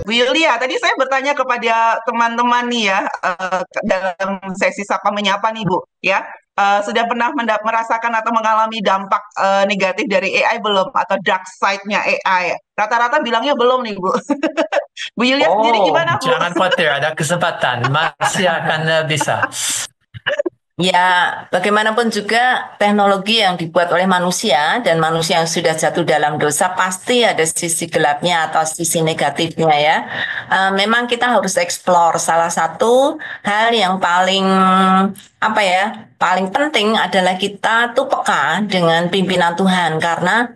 Bu Yulia, tadi saya bertanya kepada teman-teman nih ya, dalam sesi sapa menyapa nih Bu, ya. Sudah pernah merasakan atau mengalami dampak negatif dari AI belum? Atau dark side-nya AI? Rata-rata bilangnya belum nih Bu. Bu Yulia sendiri Oh, gimana Bu? jangan khawatir, ada kesempatan. Masih akan bisa. Ya, bagaimanapun juga teknologi yang dibuat oleh manusia dan manusia yang sudah jatuh dalam dosa pasti ada sisi gelapnya atau sisi negatifnya ya. Memang kita harus explore. Salah satu hal yang paling apa ya, paling penting adalah kita tuh peka dengan pimpinan Tuhan karena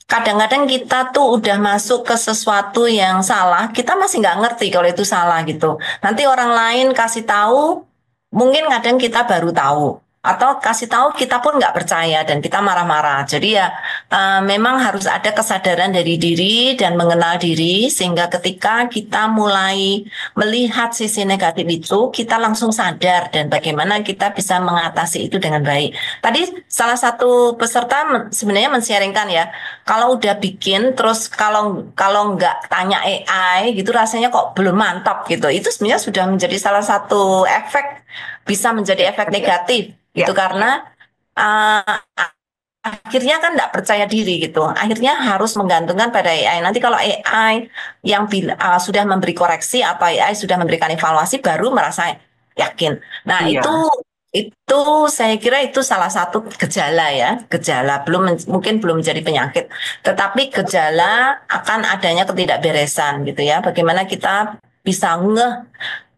kadang-kadang kita tuh udah masuk ke sesuatu yang salah, kita masih nggak ngerti kalau itu salah gitu. Nanti orang lain kasih tahu, mungkin kadang kita baru tahu. Atau kasih tahu kita pun nggak percaya dan kita marah-marah. Jadi ya memang harus ada kesadaran dari diri dan mengenal diri sehingga ketika kita mulai melihat sisi negatif itu, kita langsung sadar dan bagaimana kita bisa mengatasi itu dengan baik. Tadi salah satu peserta sebenarnya men-sharingkan ya, kalau udah bikin terus kalau kalau nggak tanya AI gitu rasanya kok belum mantap gitu. Itu sebenarnya sudah menjadi salah satu efek bisa menjadi efek negatif Ya, gitu karena uh, akhirnya kan nggak percaya diri gitu. Akhirnya harus menggantungkan pada AI. Nanti kalau AI yang sudah memberi koreksi atau AI sudah memberikan evaluasi baru merasa yakin. Nah, itu iya. itu saya kira itu salah satu gejala ya, gejala mungkin belum menjadi penyakit, tetapi gejala akan adanya ketidakberesan gitu ya. Bagaimana kita bisa ngeh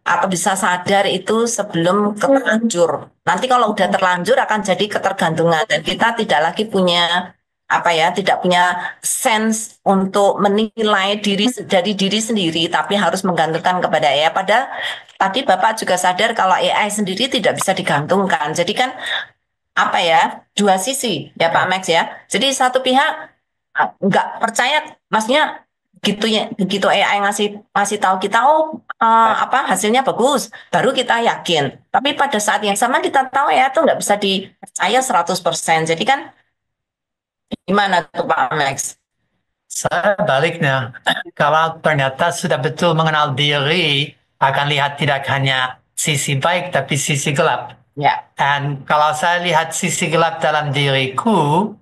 atau bisa sadar itu sebelum terlanjur. Nanti kalau udah terlanjur akan jadi ketergantungan dan kita tidak lagi punya apa ya, tidak punya sense untuk menilai diri dari diri sendiri, tapi harus menggantungkan kepada AI. Padahal tadi Bapak juga sadar kalau AI sendiri tidak bisa digantungkan. Jadi kan apa ya, dua sisi ya Pak Max ya. Jadi satu pihak nggak percaya, maksudnya gitu ya, begitu AI ngasih tahu kita apa hasilnya bagus, baru kita yakin. Tapi pada saat yang sama kita tahu ya itu nggak bisa dipercaya 100%. Jadi kan gimana tuh Pak Max? Sebaliknya, kalau ternyata sudah betul mengenal diri, akan lihat tidak hanya sisi baik, tapi sisi gelap. Ya, Dan kalau saya lihat sisi gelap dalam diriku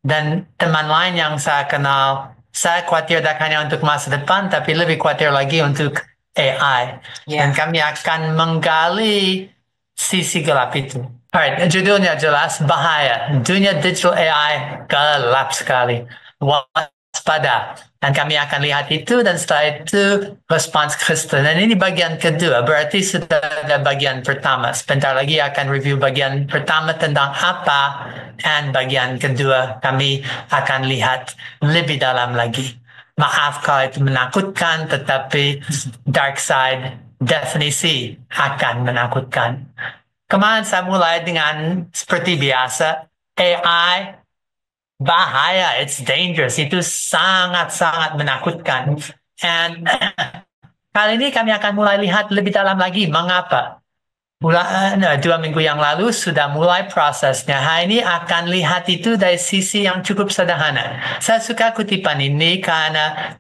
dan teman lain yang saya kenal, saya khawatir tidak hanya untuk masa depan, tapi lebih khawatir lagi untuk AI. Dan ya. kami akan menggali sisi gelap itu. Alright, judulnya jelas, bahaya. Dunia digital AI gelap sekali. Waspada. Dan kami akan lihat itu dan setelah itu respons Kristen. Dan ini bagian kedua, berarti sudah ada bagian pertama. Sebentar lagi akan review bagian pertama tentang apa, dan bagian kedua kami akan lihat lebih dalam lagi. Maaf kalau itu menakutkan, tetapi dark side definisi akan menakutkan. Kemarin saya mulai dengan seperti biasa, AI bahaya, it's dangerous, itu sangat-sangat menakutkan. And kali ini kami akan mulai lihat lebih dalam lagi mengapa. Dua minggu yang lalu sudah mulai prosesnya. Hari ini akan lihat itu dari sisi yang cukup sederhana. Saya suka kutipan ini karena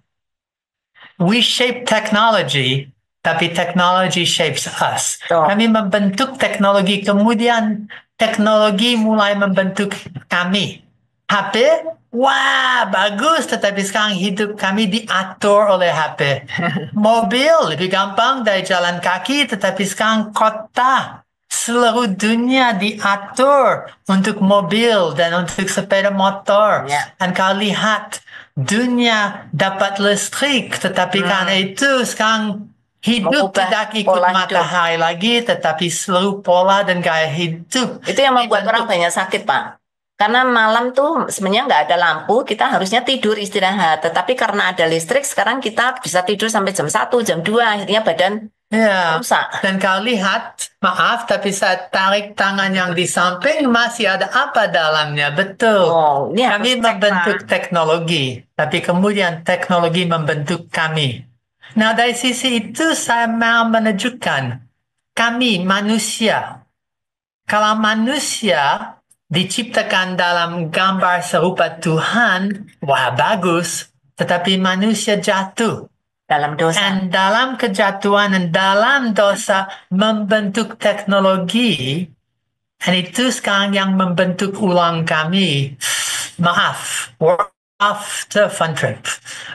we shape technology, tapi technology shapes us. Tuh. Kami membentuk teknologi, kemudian teknologi mulai membentuk kami. HP, wah bagus, tetapi sekarang hidup kami diatur oleh HP. Mobil lebih gampang dari jalan kaki, tetapi sekarang kota. Seluruh dunia diatur untuk mobil dan untuk sepeda motor. Ya. Dan kau lihat, dunia dapat listrik, tetapi karena itu sekarang hidup Mengubah tidak ikut pola hidup. matahari lagi, tetapi seluruh pola dan gaya hidup. Itu yang membuat orang banyak sakit, Pak. Karena malam tuh sebenarnya nggak ada lampu, kita harusnya tidur istirahat. Tetapi karena ada listrik, sekarang kita bisa tidur sampai jam 1, jam 2, akhirnya badan Ya, rusak. dan kau lihat, maaf, tapi saya tarik tangan yang di samping, masih ada apa dalamnya, betul. Oh, ini harus Kami cek, membentuk Pak. teknologi, tapi kemudian teknologi membentuk kami. Nah, dari sisi itu saya mau menunjukkan, kami manusia, kalau manusia diciptakan dalam gambar serupa Tuhan, wah bagus. tetapi manusia jatuh. dalam dosa. Dan dalam kejatuhan dan dalam dosa membentuk teknologi, dan itu sekarang yang membentuk ulang kami. Maaf, after fun trip.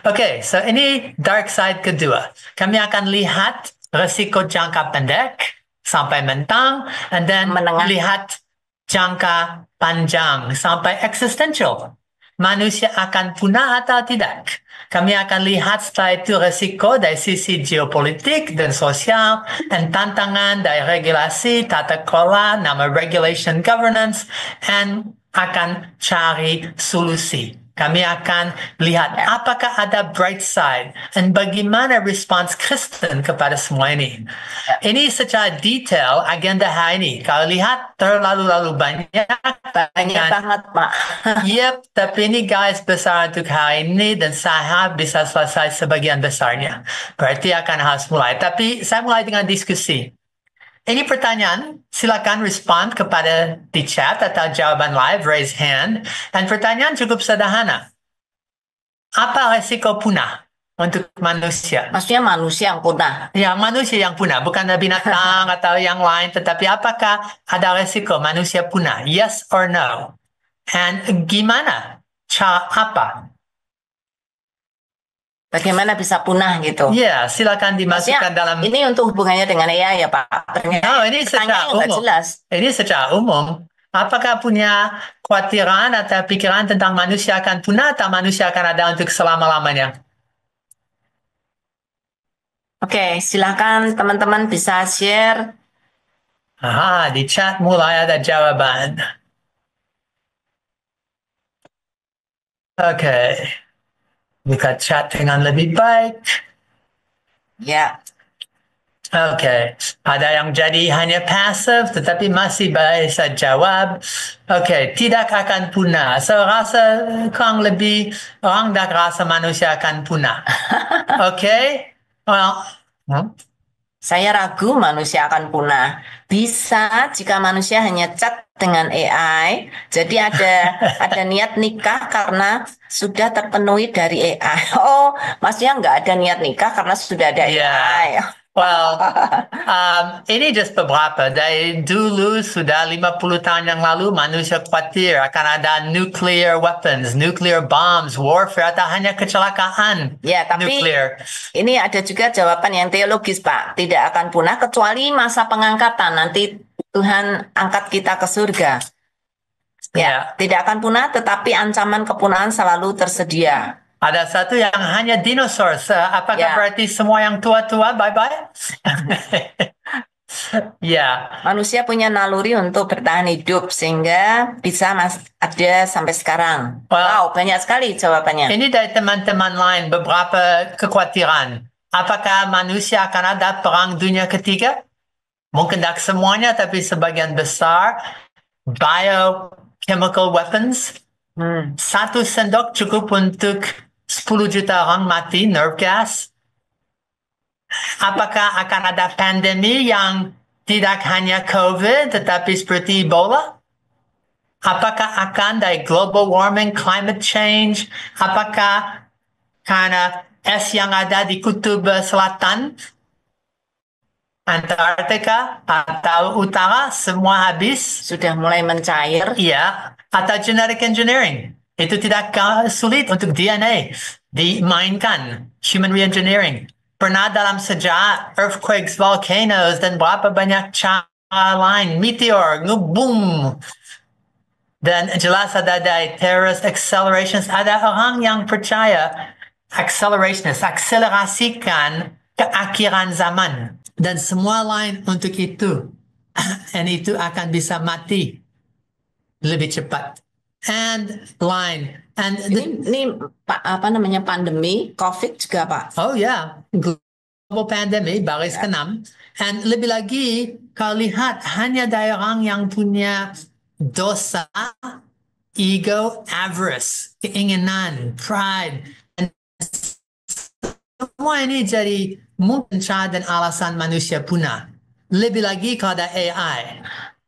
Oke, so ini dark side kedua. Kami akan lihat resiko jangka pendek sampai mentang, and then Menengah. lihat jangka panjang sampai existential. Manusia akan punah atau tidak? Kami akan lihat setelah itu resiko dari sisi geopolitik dan sosial, dan tantangan dari regulasi, tata kelola, nama regulation governance, dan akan cari solusi. Kami akan lihat apakah ada bright side dan bagaimana respons Kristen kepada semua ini. Ini secara detail agenda hari ini. Kalau lihat terlalu banyak. Banyak banget, Pak. Yep, tapi ini guys besar untuk hari ini dan saya bisa selesai sebagian besarnya. Berarti akan harus mulai. Tapi saya mulai dengan diskusi. Ini pertanyaan, silakan respon kepada di chat atau jawaban live, raise hand. Dan pertanyaan cukup sederhana. Apa resiko punah untuk manusia? Maksudnya manusia yang punah. Ya, manusia yang punah, bukan binatang atau yang lain, tetapi apakah ada resiko manusia punah? Yes or no? And gimana? Cara apa? Bagaimana bisa punah gitu? Ya, silakan dimasukkan Maksudnya, dalam. ini untuk hubungannya dengan AI ya Pak? Oh, ini secara Pertanyaannya nggak umum. jelas. Ini secara umum. Apakah punya kekhawatiran atau pikiran tentang manusia akan punah atau manusia akan ada untuk selama-lamanya? Oke, silakan teman-teman bisa share. Aha, di chat mulai ada jawaban. Oke. Buka chat dengan lebih baik. Ya, Oke, ada yang jadi hanya pasif tetapi masih bisa jawab. Oke, tidak akan punah. Saya rasa kurang lebih orang tak rasa manusia akan punah. Oke, well, saya ragu manusia akan punah. Bisa jika manusia hanya chat dengan AI. Jadi ada niat nikah karena sudah terpenuhi dari AI. Oh, maksudnya nggak ada niat nikah karena sudah ada AI. Well, ini just beberapa. Dari dulu sudah 50 tahun yang lalu manusia khawatir akan ada nuclear weapons, nuclear bombs, warfare, atau hanya kecelakaan Ya, tapi nuklir. ini ada juga jawaban yang teologis, Pak. Tidak akan punah kecuali masa pengangkatan. Nanti Tuhan angkat kita ke surga. Ya, tidak akan punah, tetapi ancaman kepunahan selalu tersedia. Ada satu yang hanya dinosaurus. Apakah Ya. berarti semua yang tua-tua bye-bye? Ya. Manusia punya naluri untuk bertahan hidup sehingga bisa ada sampai sekarang. Wow, banyak sekali jawabannya. Ini dari teman-teman lain beberapa kekhawatiran. Apakah manusia akan ada perang dunia ketiga? Mungkin tak semuanya, tapi sebagian besar. Biochemical weapons. Satu sendok cukup untuk 10 juta orang mati, nerve gas. Apakah akan ada pandemi yang tidak hanya COVID, tetapi seperti Ebola? Apakah akan dari global warming, climate change? Apakah karena es yang ada di kutub selatan, Antartika atau utara, semua habis? Sudah mulai mencair. Iya, atau genetic engineering. Itu tidak sulit untuk DNA dimainkan. Human reengineering. Pernah dalam sejarah earthquakes, volcanoes, dan berapa banyak cara lain. Meteor, boom. Dan jelas ada dari terrorist accelerations. Ada orang yang percaya accelerationist, akselerasikan keakhiran zaman. Dan semua lain untuk itu. Dan itu akan bisa mati lebih cepat. And line. And ini Pak, apa namanya, pandemi COVID juga Pak. Oh ya, global pandemic baris ke-6. And lebih lagi, kalau lihat hanya dari orang yang punya dosa, ego, avarice, keinginan, pride. And semua ini jadi mungkin cara dan alasan manusia punah. Lebih lagi kalau ada AI.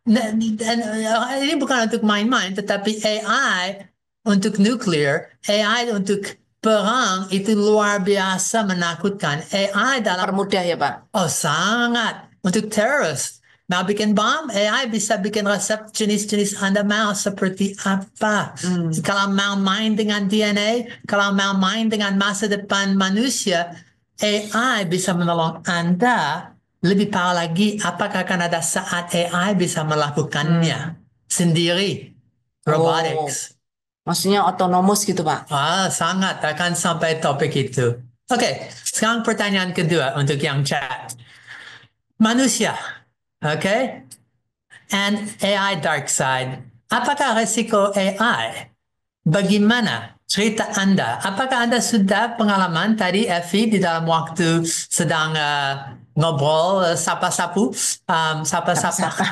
Dan ini bukan untuk main-main, tetapi AI untuk nuklir, AI untuk perang itu luar biasa menakutkan. AI dalam Permudah ya Pak. oh sangat untuk teroris. Mau bikin bom, AI bisa bikin resep jenis-jenis Anda mau seperti apa. Kalau mau main dengan DNA, kalau mau main dengan masa depan manusia, AI bisa menolong Anda. Lebih parah lagi, apakah akan ada saat AI bisa melakukannya sendiri? Oh, Robotics. maksudnya otonomus gitu Pak. Sangat akan sampai topik itu. Oke, sekarang pertanyaan kedua untuk yang chat. Manusia, oke? And AI dark side. Apakah resiko AI? Bagaimana cerita Anda? Apakah Anda sudah pengalaman tadi, Effie, di dalam waktu sedang ngobrol, sapa-sapu, sapa-sapa, Sapa.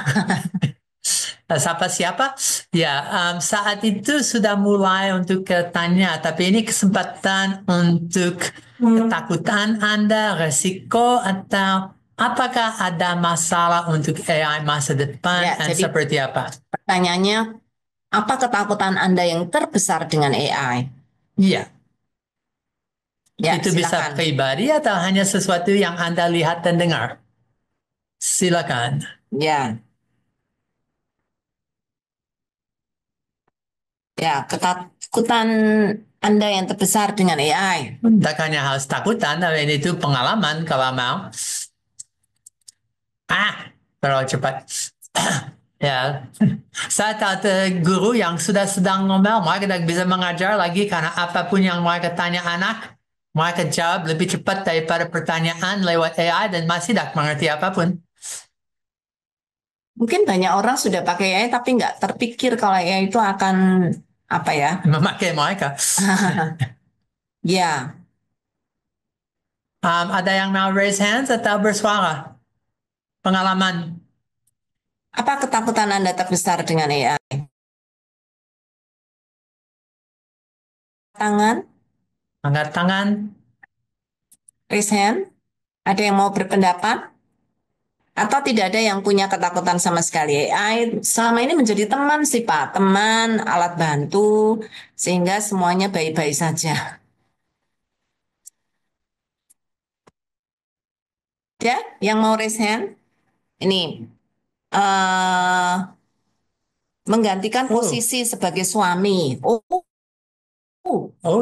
sapa siapa? Ya, saat itu sudah mulai untuk tanya, tapi ini kesempatan untuk ketakutan Anda, resiko, atau apakah ada masalah untuk AI masa depan, Ya, dan jadi seperti apa? pertanyaannya, apa ketakutan Anda yang terbesar dengan AI? Iya, Ya, itu bisa silakan. pribadi atau hanya sesuatu yang Anda lihat dan dengar? Silakan. Ya, ya, ketakutan Anda yang terbesar dengan AI. Tak hanya harus takutan, tapi itu pengalaman kalau mau. Terlalu cepat. Ya, saya tahu guru yang sudah sedang ngomel, mereka tidak bisa mengajar lagi karena apapun yang mereka tanya anak, mereka jawab lebih cepat daripada pertanyaan lewat AI dan masih tidak mengerti apapun. Mungkin banyak orang sudah pakai AI tapi nggak terpikir kalau AI itu akan apa ya? Memakai mereka. Ya, Ada yang mau raise hands atau bersuara? Pengalaman. apa ketakutan Anda terbesar dengan AI? Tangan, Angkat tangan. raise hand. Ada yang mau berpendapat? Atau tidak ada yang punya ketakutan sama sekali? AI selama ini menjadi teman sih Pak, teman, alat bantu, sehingga semuanya baik-baik saja. Ya, yang mau raise hand? Ini eh menggantikan Oh, posisi sebagai suami. oh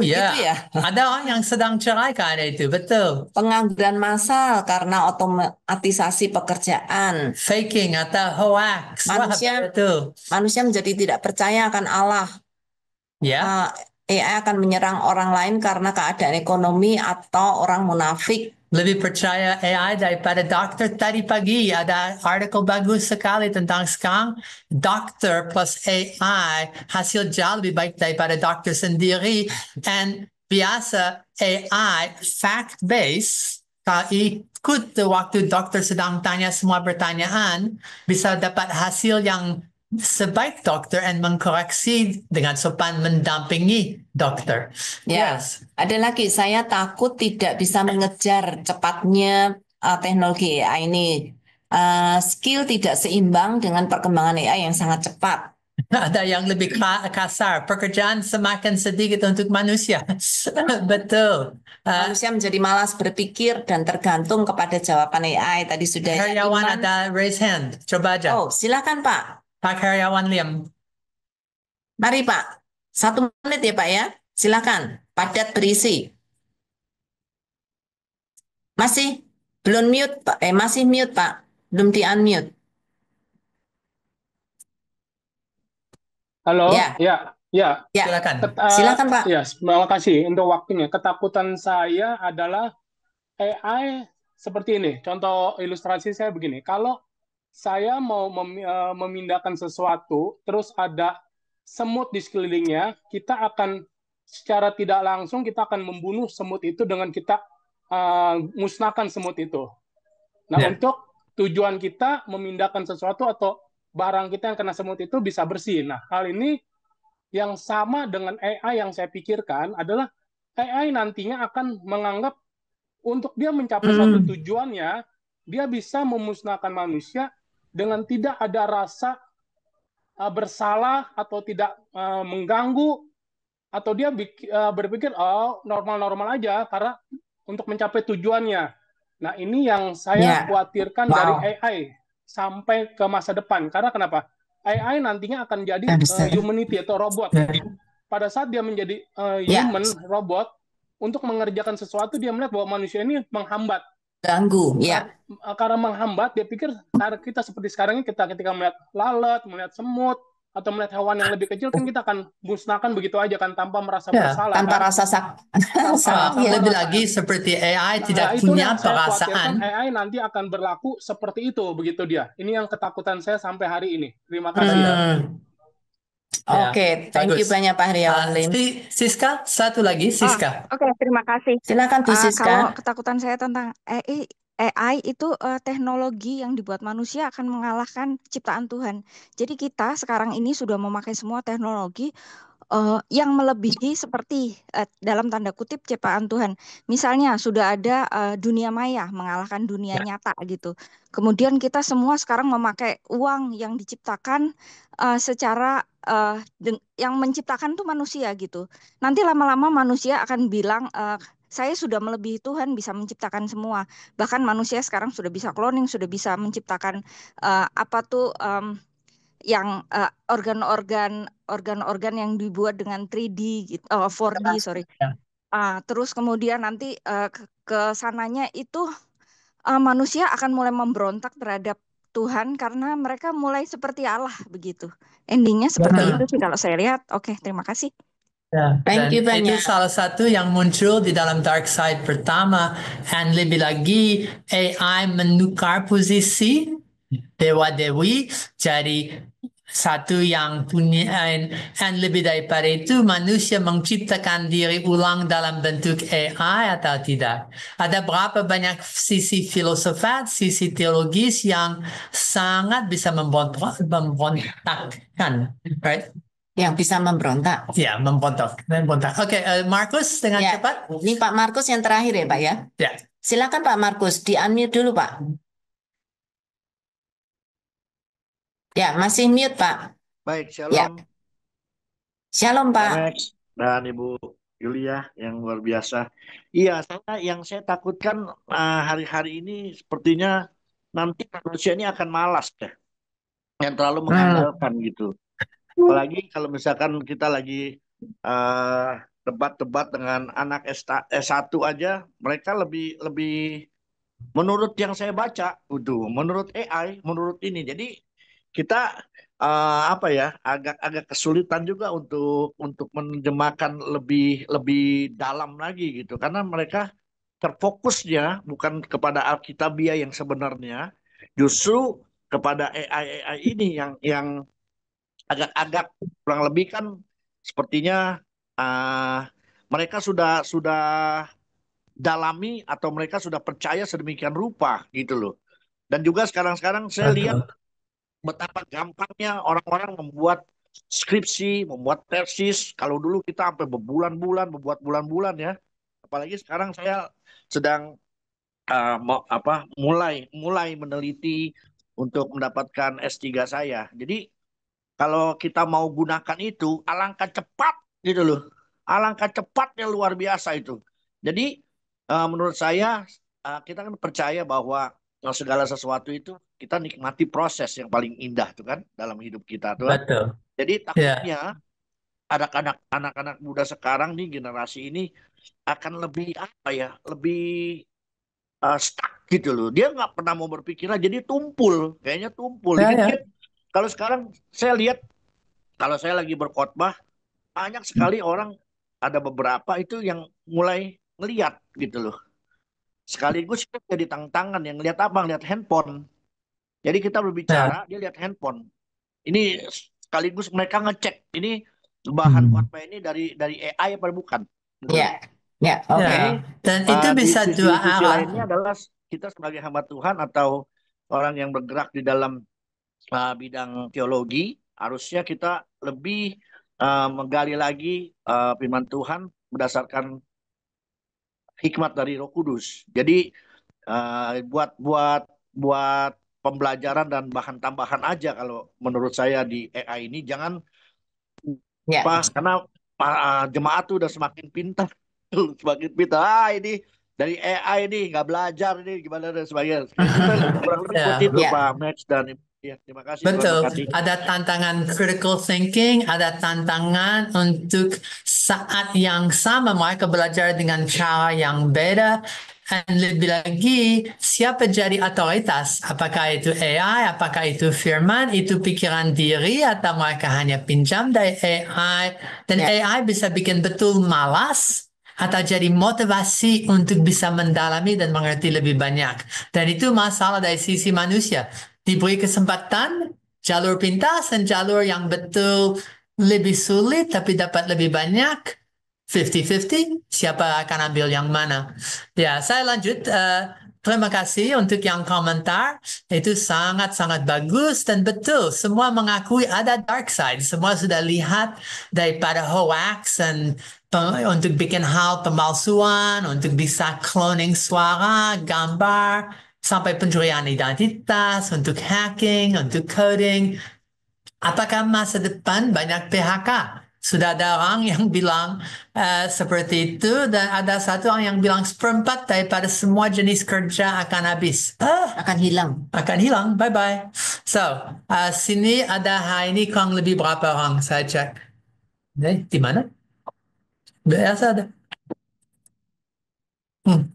Gitu ya. ya. Ada orang yang sedang cerai kan itu, betul. Pengangguran massal karena otomatisasi pekerjaan. Faking atau hoax. Wah, Manusia betul. manusia menjadi tidak percaya akan Allah. Ya. AI akan menyerang orang lain karena keadaan ekonomi atau orang munafik. Lebih percaya AI daripada dokter. Tadi pagi ada artikel bagus sekali tentang sekarang dokter plus AI hasil jauh lebih baik daripada dokter sendiri. And biasa AI fact based, kalau ikut waktu dokter sedang tanya semua pertanyaan, bisa dapat hasil yang sebaik dokter dan mengkoreksi dengan sopan mendampingi dokter. Ya, Yes. ada lagi saya takut tidak bisa mengejar cepatnya teknologi AI ini. Skill tidak seimbang dengan perkembangan AI yang sangat cepat. Ada yang lebih kasar. Pekerjaan semakin sedikit untuk manusia. Betul. Manusia menjadi malas berpikir dan tergantung kepada jawaban AI. Tadi sudah ya, Karyawan Iman. ada raise hand. Coba aja. Oh, silakan Pak. Pak Karyawan Liam. Mari Pak. 1 menit ya Pak ya. Silakan. Padat berisi. Masih belum mute Pak. Masih mute Pak. Belum di unmute. Halo, Ya, ya, ya. Silakan. Silakan Pak. ya. Terima kasih untuk waktunya. Ketakutan saya adalah AI seperti ini. Contoh ilustrasi saya begini. Kalau saya mau memindahkan sesuatu, terus ada semut di sekelilingnya, kita akan secara tidak langsung kita akan membunuh semut itu dengan kita musnahkan semut itu. Nah, Ya. untuk tujuan kita memindahkan sesuatu atau barang kita yang kena semut itu bisa bersih. Nah, hal ini yang sama dengan AI yang saya pikirkan adalah AI nantinya akan menganggap untuk dia mencapai suatu tujuannya, dia bisa memusnahkan manusia dengan tidak ada rasa bersalah atau tidak mengganggu atau dia berpikir oh normal-normal aja karena untuk mencapai tujuannya. Nah, ini yang saya Ya, khawatirkan dari wow, AI sampai ke masa depan. Karena kenapa? AI nantinya akan jadi understand. humanity atau robot. Pada saat dia menjadi Ya, human, robot, untuk mengerjakan sesuatu, dia melihat bahwa manusia ini menghambat. ganggu, ya. Karena menghambat, dia pikir karena kita seperti sekarang ini, kita ketika melihat lalat, melihat semut, atau melihat hewan yang lebih kecil, kan kita akan musnahkan begitu aja kan, tanpa merasa Ya, bersalah Tanpa kan. rasa ya. lebih Tanpa lagi seperti AI Nah, tidak itu punya yang saya khawatirkan perasaan. AI nanti akan berlaku seperti itu, begitu dia. Ini yang ketakutan saya sampai hari ini. Terima kasih. Hmm. Ya, Oke, thank you bagus. banyak Pak Heriawan Lim. Siska, satu lagi, Oh, Siska. oke, terima kasih. Silakan Bu Kalau Siska. ketakutan saya tentang AI itu teknologi yang dibuat manusia akan mengalahkan ciptaan Tuhan. Jadi kita sekarang ini sudah memakai semua teknologi yang melebihi seperti dalam tanda kutip ciptaan Tuhan. Misalnya sudah ada dunia maya mengalahkan dunia nyata gitu. Kemudian kita semua sekarang memakai uang yang diciptakan secara yang menciptakan tuh manusia gitu. Nanti lama-lama manusia akan bilang saya sudah melebihi Tuhan bisa menciptakan semua. Bahkan manusia sekarang sudah bisa cloning, sudah bisa menciptakan apa tuh yang organ-organ yang dibuat dengan 3D gitu, 4D sorry. Ya. Terus kemudian nanti ke sananya itu manusia akan mulai memberontak terhadap Tuhan karena mereka mulai seperti Allah begitu. Endingnya seperti itu Betul. sih kalau saya lihat. Oke, terima kasih. Ya, Thank you dan itu banyak. salah satu yang muncul di dalam dark side pertama. Dan lebih lagi AI menukar posisi dewa dewi jadi satu yang punya dan lebih daripada itu manusia menciptakan diri ulang dalam bentuk AI atau tidak. Ada berapa banyak sisi filosofat, sisi teologis yang sangat bisa memberontakkan, right? Yang bisa memberontak. Ya, memberontak. Oke, Markus dengan Ya, cepat. ini Pak Markus yang terakhir ya Pak ya. Ya. Silakan Pak Markus, di-unmute dulu Pak. Ya, masih mute Pak. Baik, Ya, shalom, shalom Pak Pak. Max dan Ibu Yulia yang luar biasa. Iya, yang saya takutkan hari-hari ini sepertinya nanti manusia ini akan malas deh, yang terlalu mengandalkan gitu. Apalagi kalau misalkan kita lagi eh, debat-debat dengan anak S1 aja, mereka lebih lebih menurut yang saya baca, menurut AI, menurut ini. Jadi kita apa ya, agak kesulitan juga untuk menerjemahkan lebih lebih dalam lagi gitu, karena mereka terfokusnya bukan kepada Alkitabiah yang sebenarnya, justru kepada AI ini yang agak-agak kurang lebih kan sepertinya mereka sudah dalami atau mereka sudah percaya sedemikian rupa gitu loh. Dan juga sekarang-sekarang saya lihat Betul. betapa gampangnya orang-orang membuat skripsi, membuat tesis. Kalau dulu kita sampai berbulan-bulan, membuat bulan-bulan ya. Apalagi sekarang saya sedang mulai mulai meneliti untuk mendapatkan S3 saya. Jadi kalau kita mau gunakan itu, alangkah cepat gitu loh. Alangkah cepatnya luar biasa itu. Jadi menurut saya kita kan percaya bahwa segala sesuatu itu kita nikmati proses yang paling indah tuh kan dalam hidup kita tuh kan. Betul. Jadi Ya. takutnya anak-anak muda sekarang nih generasi ini akan lebih apa ya, lebih stuck gitu loh. Dia nggak pernah mau berpikir, jadi tumpul, kayaknya tumpul. Ya, Jadi ya. dia kalau sekarang saya lihat kalau saya lagi berkhotbah banyak sekali orang, ada beberapa itu yang mulai ngeliat gitu loh. Sekaligus itu jadi tantangan yang ngeliat apa? Ngeliat handphone. Jadi kita Ya. berbicara, dia lihat handphone. Ini sekaligus mereka ngecek ini bahan Hmm. khotbah ini dari AI apa bukan? Gitu loh. Ya, ya, Ya. oke. Ini Dan itu di bisa dua sisi arah. lainnya adalah kita sebagai hamba Tuhan atau orang yang bergerak di dalam bidang teologi, harusnya kita lebih menggali lagi firman Tuhan berdasarkan hikmat dari Roh Kudus. Jadi buat buat buat pembelajaran dan bahan tambahan aja kalau menurut saya di AI ini jangan Ya, karena jemaat tuh udah semakin pintar, semakin pintar. Ini dari AI ini nggak belajar ini gimana dan sebagainya. Kita kurang lebih seperti Ya, itu Ya, Pak Max dan ya, terima kasih Tuan betul. Makati. Ada tantangan critical thinking, ada tantangan untuk saat yang sama mereka belajar dengan cara yang beda. Dan lebih lagi, siapa jadi otoritas? Apakah itu AI, apakah itu firman, itu pikiran diri, atau mereka hanya pinjam dari AI? Dan ya, AI bisa bikin betul malas, atau jadi motivasi untuk bisa mendalami dan mengerti lebih banyak. Dan itu masalah dari sisi manusia. Diberi kesempatan, jalur pintas dan jalur yang betul lebih sulit tapi dapat lebih banyak. 50-50, siapa akan ambil yang mana? Ya, saya lanjut. Terima kasih untuk yang komentar. Itu sangat-sangat bagus dan betul. Semua mengakui ada dark side. Semua sudah lihat daripada hoax dan untuk bikin hal pemalsuan, untuk bisa cloning suara, gambar, sampai pencurian identitas, untuk hacking, untuk coding. Apakah masa depan banyak PHK? Sudah ada orang yang bilang seperti itu, dan ada satu orang yang bilang seperempat daripada semua jenis kerja akan habis. akan hilang. Akan hilang, bye-bye. So, sini ada hari ini kurang lebih berapa orang saya cek. Di mana? Biasa ada. Hmm.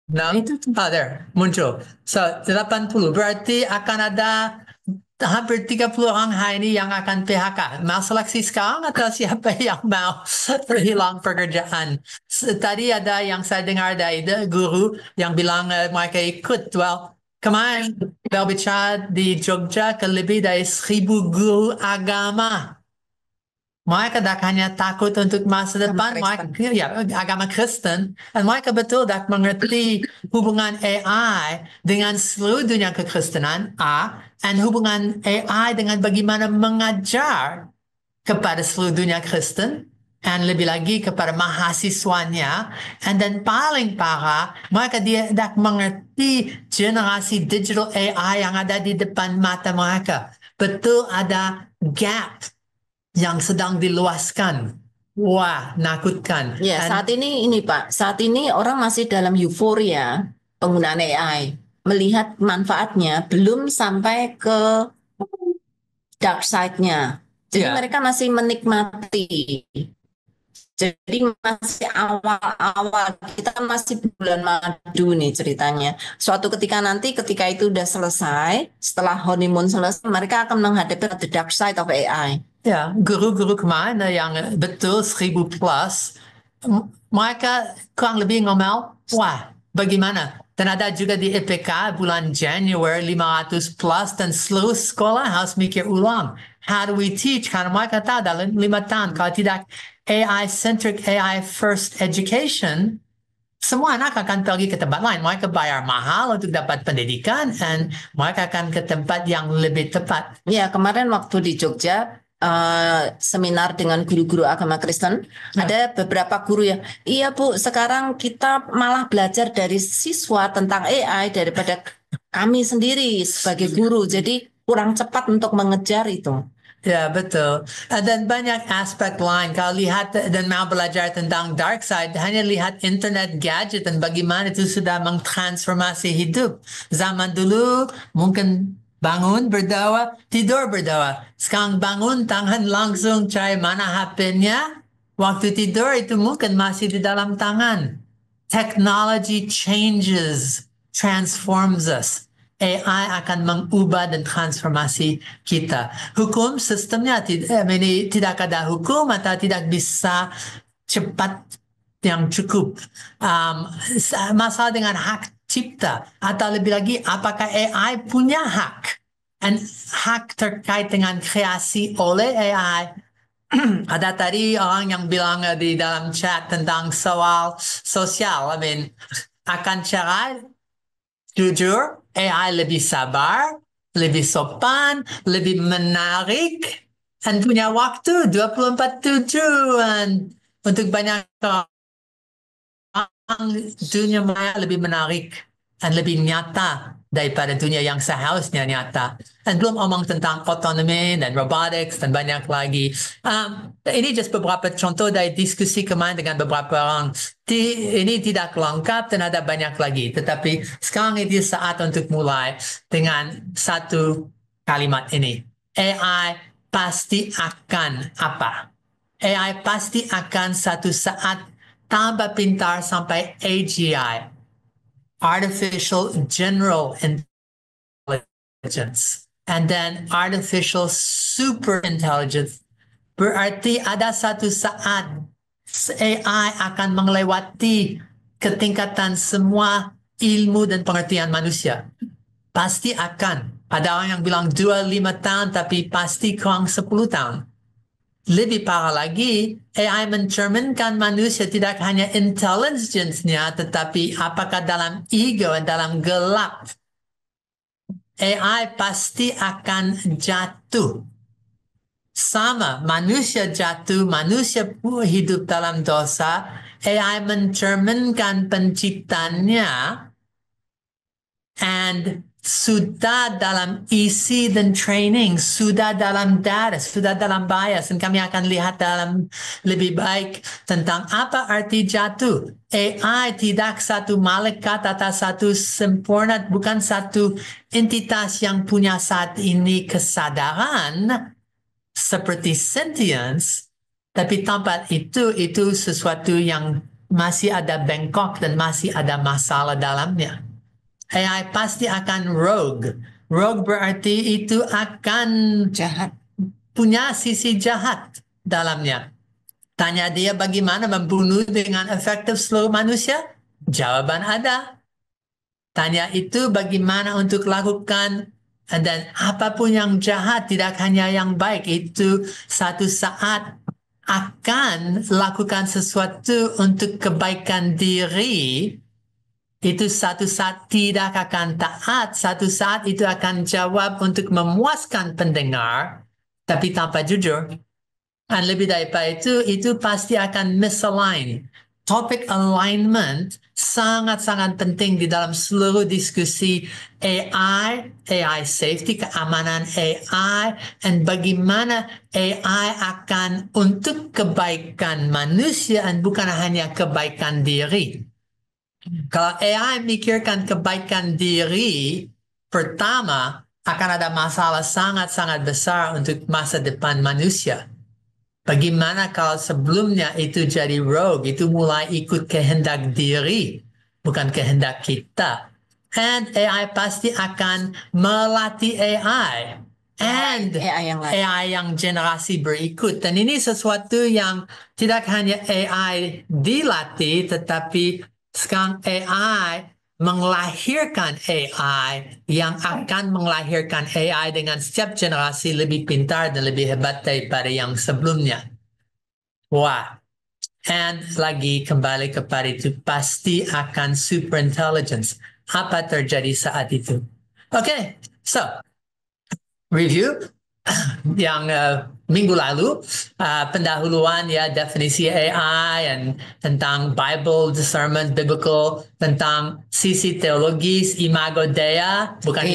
Nah, itu there, muncul. So, 80. Berarti akan ada hampir 30 orang hari ini yang akan PHK. Mau seleksi sekarang atau siapa yang mau hilang pekerjaan? Tadi ada yang saya dengar dari guru yang bilang mereka ikut. Well, kemarin berbicara di Jogja ke lebih dari 1.000 guru agama. Mereka tak hanya takut untuk masa depan, mereka, ya, agama Kristen, dan mereka betul tak mengerti hubungan AI dengan seluruh dunia kekristenan, dan hubungan AI dengan bagaimana mengajar kepada seluruh dunia Kristen, dan lebih lagi kepada mahasiswanya, dan paling parah, mereka tidak mengerti generasi digital AI yang ada di depan mata mereka. Betul ada gap yang sedang diluaskan. Wah, nakutkan. Ya, saat ini Pak, saat ini orang masih dalam euforia penggunaan AI, melihat manfaatnya belum sampai ke dark side-nya. Jadi Ya. mereka masih menikmati. Jadi masih awal-awal, kita masih bulan madu nih ceritanya. Suatu ketika nanti, ketika itu udah selesai, setelah honeymoon selesai, mereka akan menghadapi the dark side of AI. Ya, guru-guru kemana yang betul 1.000 plus, mereka kurang lebih ngomel, wah, bagaimana? Dan ada juga di IPK bulan Januari 500 plus dan seluruh sekolah harus mikir ulang. How do we teach? Karena mereka tahu dalam 5 tahun, kalau tidak AI-centric, AI-first education, semua anak akan pergi ke tempat lain. Mereka bayar mahal untuk dapat pendidikan, dan mereka akan ke tempat yang lebih tepat. Ya, kemarin waktu di Jogja, seminar dengan guru-guru agama Kristen, ada beberapa guru yang, iya Bu, sekarang kita malah belajar dari siswa tentang AI daripada kami sendiri sebagai guru. Jadi kurang cepat untuk mengejar itu. Ya, betul. Dan banyak aspek lain. Kalau lihat dan mau belajar tentang dark side, hanya lihat internet gadget dan bagaimana itu sudah mengtransformasi hidup. Zaman dulu mungkin bangun berdoa, tidur berdoa. Sekarang bangun, tangan langsung cari mana HP-nya. Waktu tidur itu mungkin masih di dalam tangan. Technology changes, transforms us. AI akan mengubah dan transformasi kita. Hukum sistemnya tidak ada hukum atau tidak bisa cepat yang cukup. Masalah dengan hak cipta, atau lebih lagi apakah AI punya hak? Dan hak terkait dengan kreasi oleh AI. Ada tadi orang yang bilang di dalam chat tentang soal sosial. Akan cara jujur, AI lebih sabar, lebih sopan, lebih menarik, dan punya waktu 24/7. Dan untuk banyak orang, dunia maya lebih menarik dan lebih nyata daripada dunia yang seharusnya nyata. Dan belum omong tentang otonomi dan robotics dan banyak lagi. Ini just beberapa contoh dari diskusi kemarin dengan beberapa orang. Ini tidak lengkap dan ada banyak lagi. Tetapi sekarang itu saat untuk mulai dengan satu kalimat ini. AI pasti akan apa? AI pasti akan satu saat tambah pintar sampai AGI. Artificial General Intelligence, and then Artificial Super Intelligence. Berarti ada satu saat AI akan melewati ketingkatan semua ilmu dan pengertian manusia. Pasti akan. Ada orang yang bilang 25 tahun, tapi pasti kurang 10 tahun. Lebih parah lagi, AI mencerminkan manusia tidak hanya intelligence-nya, tetapi apakah dalam ego dan dalam gelap. AI pasti akan jatuh. Sama, manusia jatuh, manusia hidup dalam dosa, AI mencerminkan penciptanya, and sudah dalam isi dan training, sudah dalam data, sudah dalam bias, dan kami akan lihat dalam lebih baik tentang apa arti jatuh. AI tidak satu malaikat atau satu sempurna, bukan satu entitas yang punya saat ini kesadaran seperti sentience, tapi tempat itu sesuatu yang masih ada bengkok dan masih ada masalah dalamnya. AI pasti akan rogue. Rogue berarti itu akan Jahat. punya sisi jahat dalamnya. Tanya dia bagaimana membunuh dengan efektif seluruh manusia? Jawaban ada. Tanya itu bagaimana untuk lakukan, dan apapun yang jahat, tidak hanya yang baik, itu satu saat akan lakukan sesuatu untuk kebaikan diri. Itu satu saat tidak akan taat, satu saat itu akan jawab untuk memuaskan pendengar, tapi tanpa jujur. Dan lebih daripada itu pasti akan misalign. Topik alignment sangat-sangat penting di dalam seluruh diskusi AI safety, keamanan AI, dan bagaimana AI akan untuk kebaikan manusia dan bukan hanya kebaikan diri. Kalau AI mikirkan kebaikan diri, pertama akan ada masalah sangat-sangat besar untuk masa depan manusia. Bagaimana kalau sebelumnya itu jadi rogue, itu mulai ikut kehendak diri, bukan kehendak kita. And AI pasti akan melatih AI. And AI yang generasi berikut. Dan ini sesuatu yang tidak hanya AI dilatih, tetapi sekarang AI menglahirkan AI yang akan melahirkan AI dengan setiap generasi lebih pintar dan lebih hebat daripada yang sebelumnya. Wah. And lagi kembali kepada itu, pasti akan super intelligence. Apa terjadi saat itu? Okay, so review yang minggu lalu, pendahuluan ya definisi AI dan tentang Bible discernment biblical, tentang sisi teologis imago Dei, bukan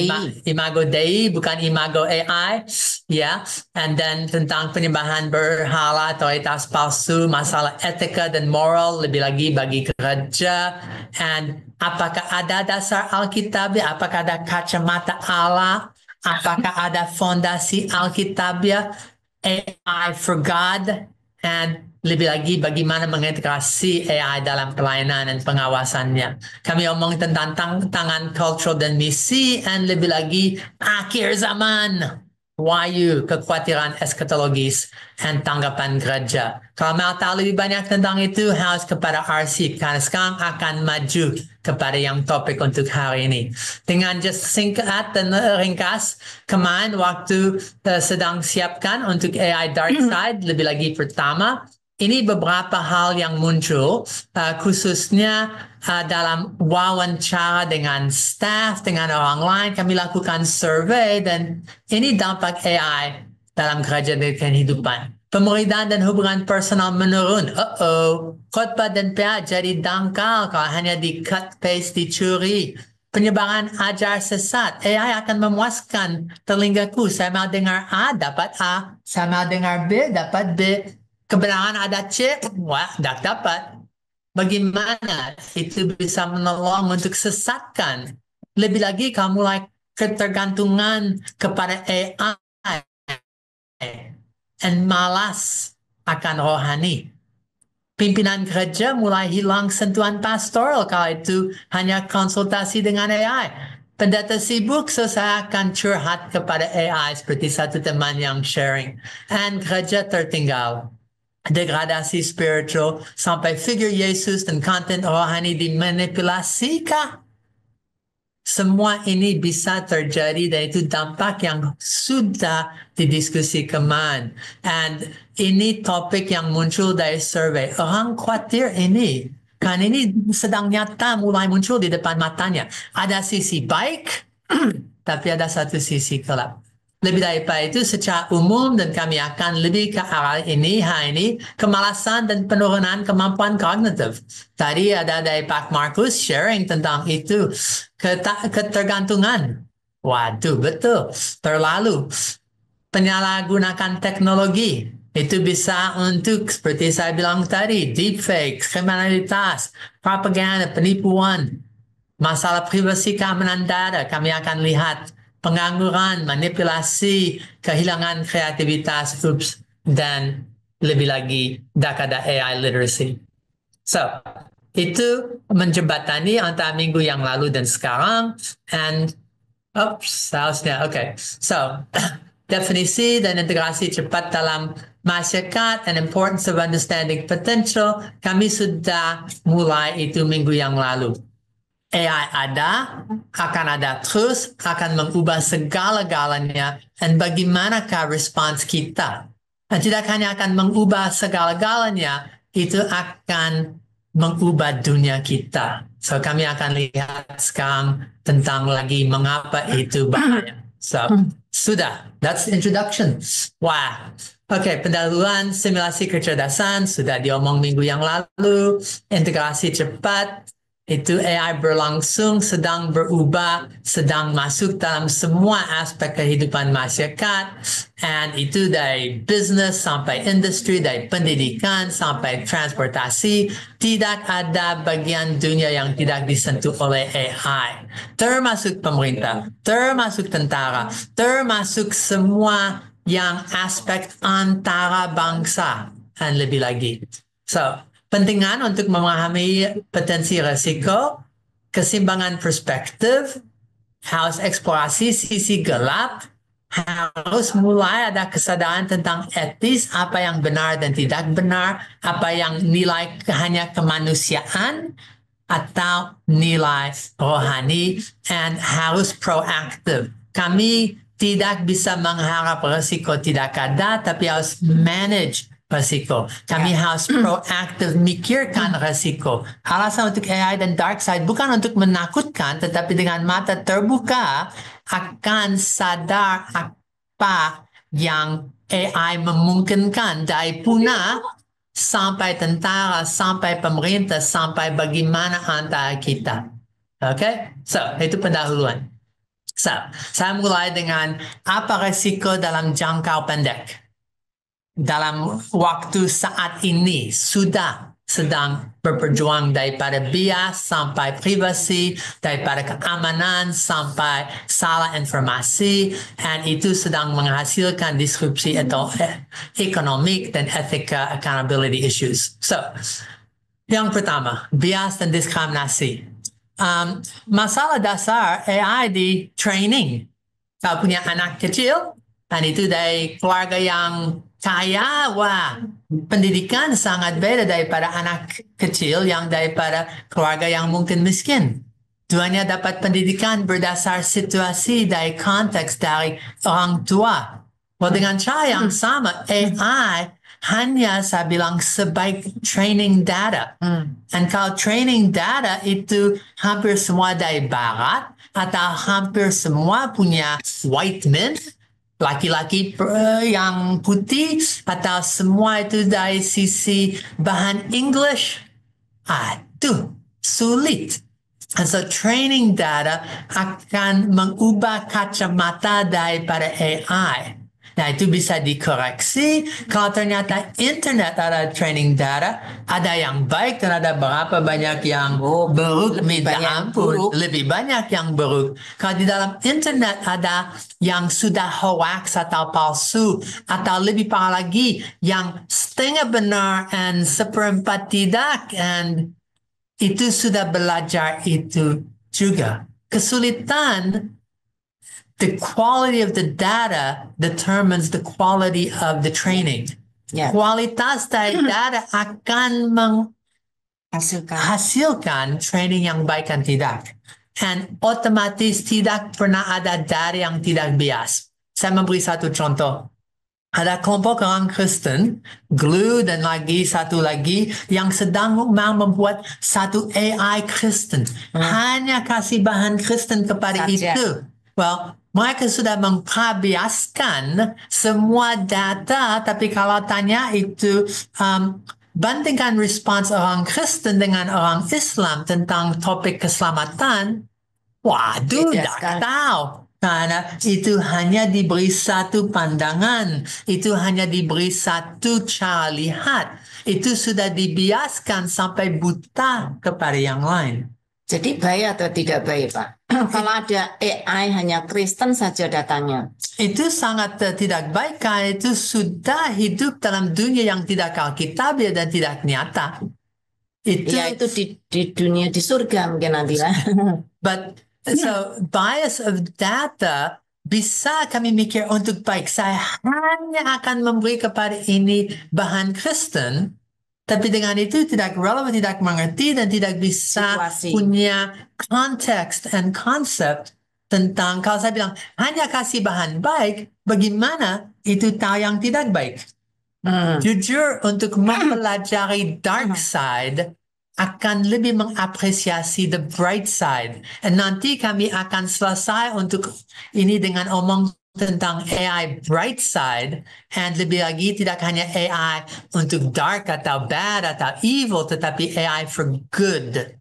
imago Dei, bukan imago AI, ya, and then tentang penyembahan berhala, otoritas palsu, masalah etika dan moral, lebih lagi bagi gereja, and apakah ada dasar Alkitab, apakah ada kacamata Allah, apakah ada fondasi Alkitabiah, AI for God, dan lebih lagi bagaimana mengintegrasi AI dalam pelayanan dan pengawasannya. Kami omong tentang tantangan cultural dan misi, dan lebih lagi akhir zaman, wahyu, kekhawatiran eskatologis, dan tanggapan gereja. Kalau mau tahu lebih banyak tentang itu, harus kepada RC, karena sekarang akan maju kepada yang topik untuk hari ini. Dengan just singkat dan ringkas, kemarin waktu sedang siapkan untuk AI Dark Side, lebih lagi pertama, ini beberapa hal yang muncul, khususnya dalam wawancara dengan staff, dengan orang lain, kami lakukan survei, dan ini dampak AI dalam gereja dan kehidupan. Pemuridan dan hubungan personal menurun. Khotbah dan PA jadi dangkal kalau hanya di cut, paste, dicuri. penyebaran ajar sesat. AI akan memuaskan telingaku. Saya mau dengar A, dapat A. Saya mau dengar B, dapat B. Kebenaran ada C, wah, dapat. Bagaimana itu bisa menolong untuk sesatkan? Lebih lagi kamu mulai ketergantungan kepada AI dan malas akan rohani. Pimpinan gereja mulai hilang sentuhan pastoral kalau itu hanya konsultasi dengan AI. Pendeta sibuk, so saya akan curhat kepada AI seperti satu teman yang sharing. Dan gereja tertinggal. Degradasi spiritual sampai figur Yesus dan konten rohani dimanipulasikah? Semua ini bisa terjadi dan itu dampak yang sudah didiskusikan. And ini topik yang muncul dari survei. Orang khawatir ini. Kan ini sedang nyata mulai muncul di depan matanya. Ada sisi baik, tapi ada satu sisi gelap. Lebih daripada itu secara umum dan kami akan lebih ke arah ini, kemalasan dan penurunan kemampuan kognitif. Tadi ada dari Pak Markus sharing tentang itu, ketergantungan. Waduh, betul. Terlalu penyalahgunakan teknologi. Itu bisa untuk, seperti saya bilang tadi, deepfake, kriminalitas, propaganda, penipuan, masalah privasi keamanan data. Kami akan lihat pengangguran, manipulasi, kehilangan kreativitas, dan lebih lagi dakada AI literacy. So, itu menjembatani antara minggu yang lalu dan sekarang. And, seharusnya, okay. So, definisi dan integrasi cepat dalam masyarakat and importance of understanding potential, kami sudah mulai itu minggu yang lalu. AI ada, akan ada terus, akan mengubah segala-galanya, dan bagaimanakah respons kita? Dan tidak hanya akan mengubah segala-galanya, itu akan mengubah dunia kita. So kami akan lihat sekarang tentang lagi mengapa itu bahaya. So, sudah, that's introduction. Wah, okay, pendahuluan simulasi kecerdasan sudah diomong minggu yang lalu, integrasi cepat, itu AI berlangsung, sedang berubah, sedang masuk dalam semua aspek kehidupan masyarakat. And itu dari business sampai industri, dari pendidikan sampai transportasi. Tidak ada bagian dunia yang tidak disentuh oleh AI. Termasuk pemerintah, termasuk tentara, termasuk semua yang aspek antara bangsa. Dan lebih lagi. So, pentingan untuk memahami potensi risiko, keseimbangan perspektif, harus eksplorasi sisi gelap, harus mulai ada kesadaran tentang etis, apa yang benar dan tidak benar, apa yang nilai hanya kemanusiaan, atau nilai rohani, dan harus proaktif. Kami tidak bisa mengharap risiko tidak ada, tapi harus manage risiko. Kami harus proaktif mikirkan risiko. Alasan untuk AI dan dark side bukan untuk menakutkan, tetapi dengan mata terbuka akan sadar apa yang AI memungkinkan dari punah sampai tentara, sampai pemerintah, sampai bagaimana antara kita. Okay? So, itu pendahuluan. So, saya mulai dengan apa risiko dalam jangka pendek. Dalam waktu saat ini sudah sedang berperjuang daripada bias sampai privasi, daripada keamanan sampai salah informasi, dan itu sedang menghasilkan disrupsi atau ekonomik dan etika accountability issues. So, yang pertama, bias dan diskriminasi. Masalah dasar AI di training. Kalau punya anak kecil, dan itu dari keluarga yang kaya, wah, pendidikan sangat beda daripada anak kecil yang daripada keluarga yang mungkin miskin. Duanya dapat pendidikan berdasar situasi dari konteks dari orang tua. Dengan cara yang sama, AI hanya saya bilang sebaik training data. Dan kalau training data itu hampir semua dari barat atau hampir semua punya white men, laki-laki yang putih, atau semua itu dari sisi bahan English, aduh, sulit. And so training data akan mengubah kacamata daripada AI. Nah, itu bisa dikoreksi kalau ternyata internet ada training data, ada yang baik dan ada berapa banyak yang buruk, minta ampun, lebih banyak yang buruk. Kalau di dalam internet ada yang sudah hoax atau palsu, atau lebih parah lagi, yang setengah benar dan seperempat tidak, and itu sudah belajar itu juga. Kesulitan, the quality of the data determines the quality of the training. Ya. Kualitas dari data akan menghasilkan training yang baik dan tidak. And otomatis tidak pernah ada data yang tidak bias. Saya memberi satu contoh. Ada kelompok orang Kristen, Glue dan lagi satu lagi yang sedang mau membuat satu AI Kristen. Hanya kasih bahan Kristen kepada itu. Well, mereka sudah mengkabiaskan semua data, tapi kalau tanya itu bandingkan respons orang Kristen dengan orang Islam tentang topik keselamatan, waduh, tidak tahu. Karena itu hanya diberi satu pandangan, itu hanya diberi satu cara lihat. Itu sudah dibiaskan sampai buta kepada yang lain. Jadi baik atau tidak baik, Pak? Kalau ada AI hanya Kristen saja datanya. Itu sangat tidak baik karena itu sudah hidup dalam dunia yang tidak alkitabiah dan tidak nyata. Itu di dunia di surga mungkin nanti lah. But so bias of data bisa kami mikir untuk baik. Saya hanya akan memberi kepada ini bahan Kristen, tapi dengan itu tidak relevan, tidak mengerti, dan tidak bisa punya konteks dan konsep tentang, kalau saya bilang hanya kasih bahan baik, bagaimana itu tahu yang tidak baik. Jujur, untuk mempelajari dark side akan lebih mengapresiasi the bright side. Dan nanti kami akan selesai untuk ini dengan omong tentang AI bright side, and lebih lagi tidak hanya AI untuk dark atau bad atau evil, tetapi AI for good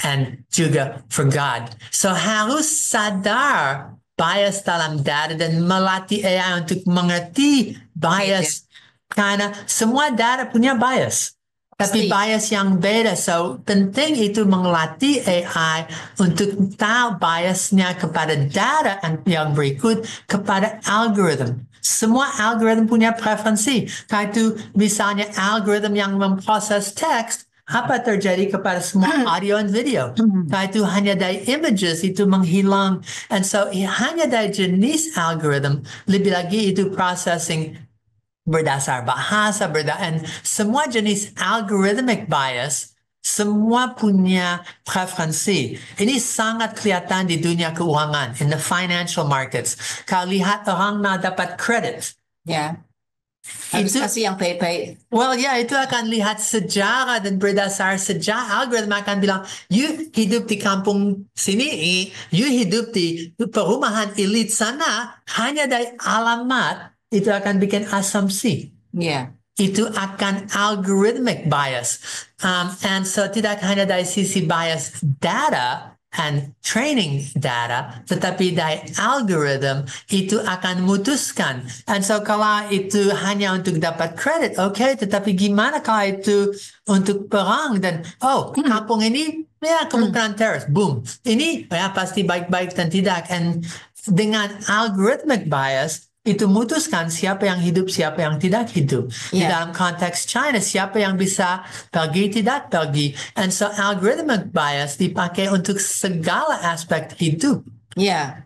and juga for God. So harus sadar bias dalam data dan melatih AI untuk mengerti bias, karena semua data punya bias. Tapi bias yang beda. So penting itu melatih AI untuk tahu biasnya kepada data yang berikut kepada algoritma. Semua algoritma punya preferensi. Karena itu misalnya algoritma yang memproses teks, apa terjadi kepada semua audio dan video? Karena itu hanya dari images itu menghilang. And so hanya dari jenis algoritma, lebih lagi itu processing berdasar bahasa, and semua jenis algorithmic bias, semua punya preferensi. Ini sangat kelihatan di dunia keuangan, in the financial markets. Kalau lihat orang mau dapat kredit, harus kasih yang baik-baik. Well, itu akan lihat sejarah, dan berdasar sejarah algoritma akan bilang, you hidup di kampung sini, you hidup di perumahan elit sana, hanya dari alamat, itu akan bikin asumsi. Itu akan algorithmic bias. And so tidak hanya dari sisi bias data and training data, tetapi dari algoritma itu akan memutuskan. And so kalau itu hanya untuk dapat kredit, okay, tetapi gimana kalau itu untuk perang dan kampung ini kemungkinan teroris, boom. Ini pasti baik-baik dan tidak. And dengan algorithmic bias, itu memutuskan siapa yang hidup, siapa yang tidak hidup. Di dalam konteks China, siapa yang bisa pergi, tidak pergi. And so algorithmic bias dipakai untuk segala aspek hidup.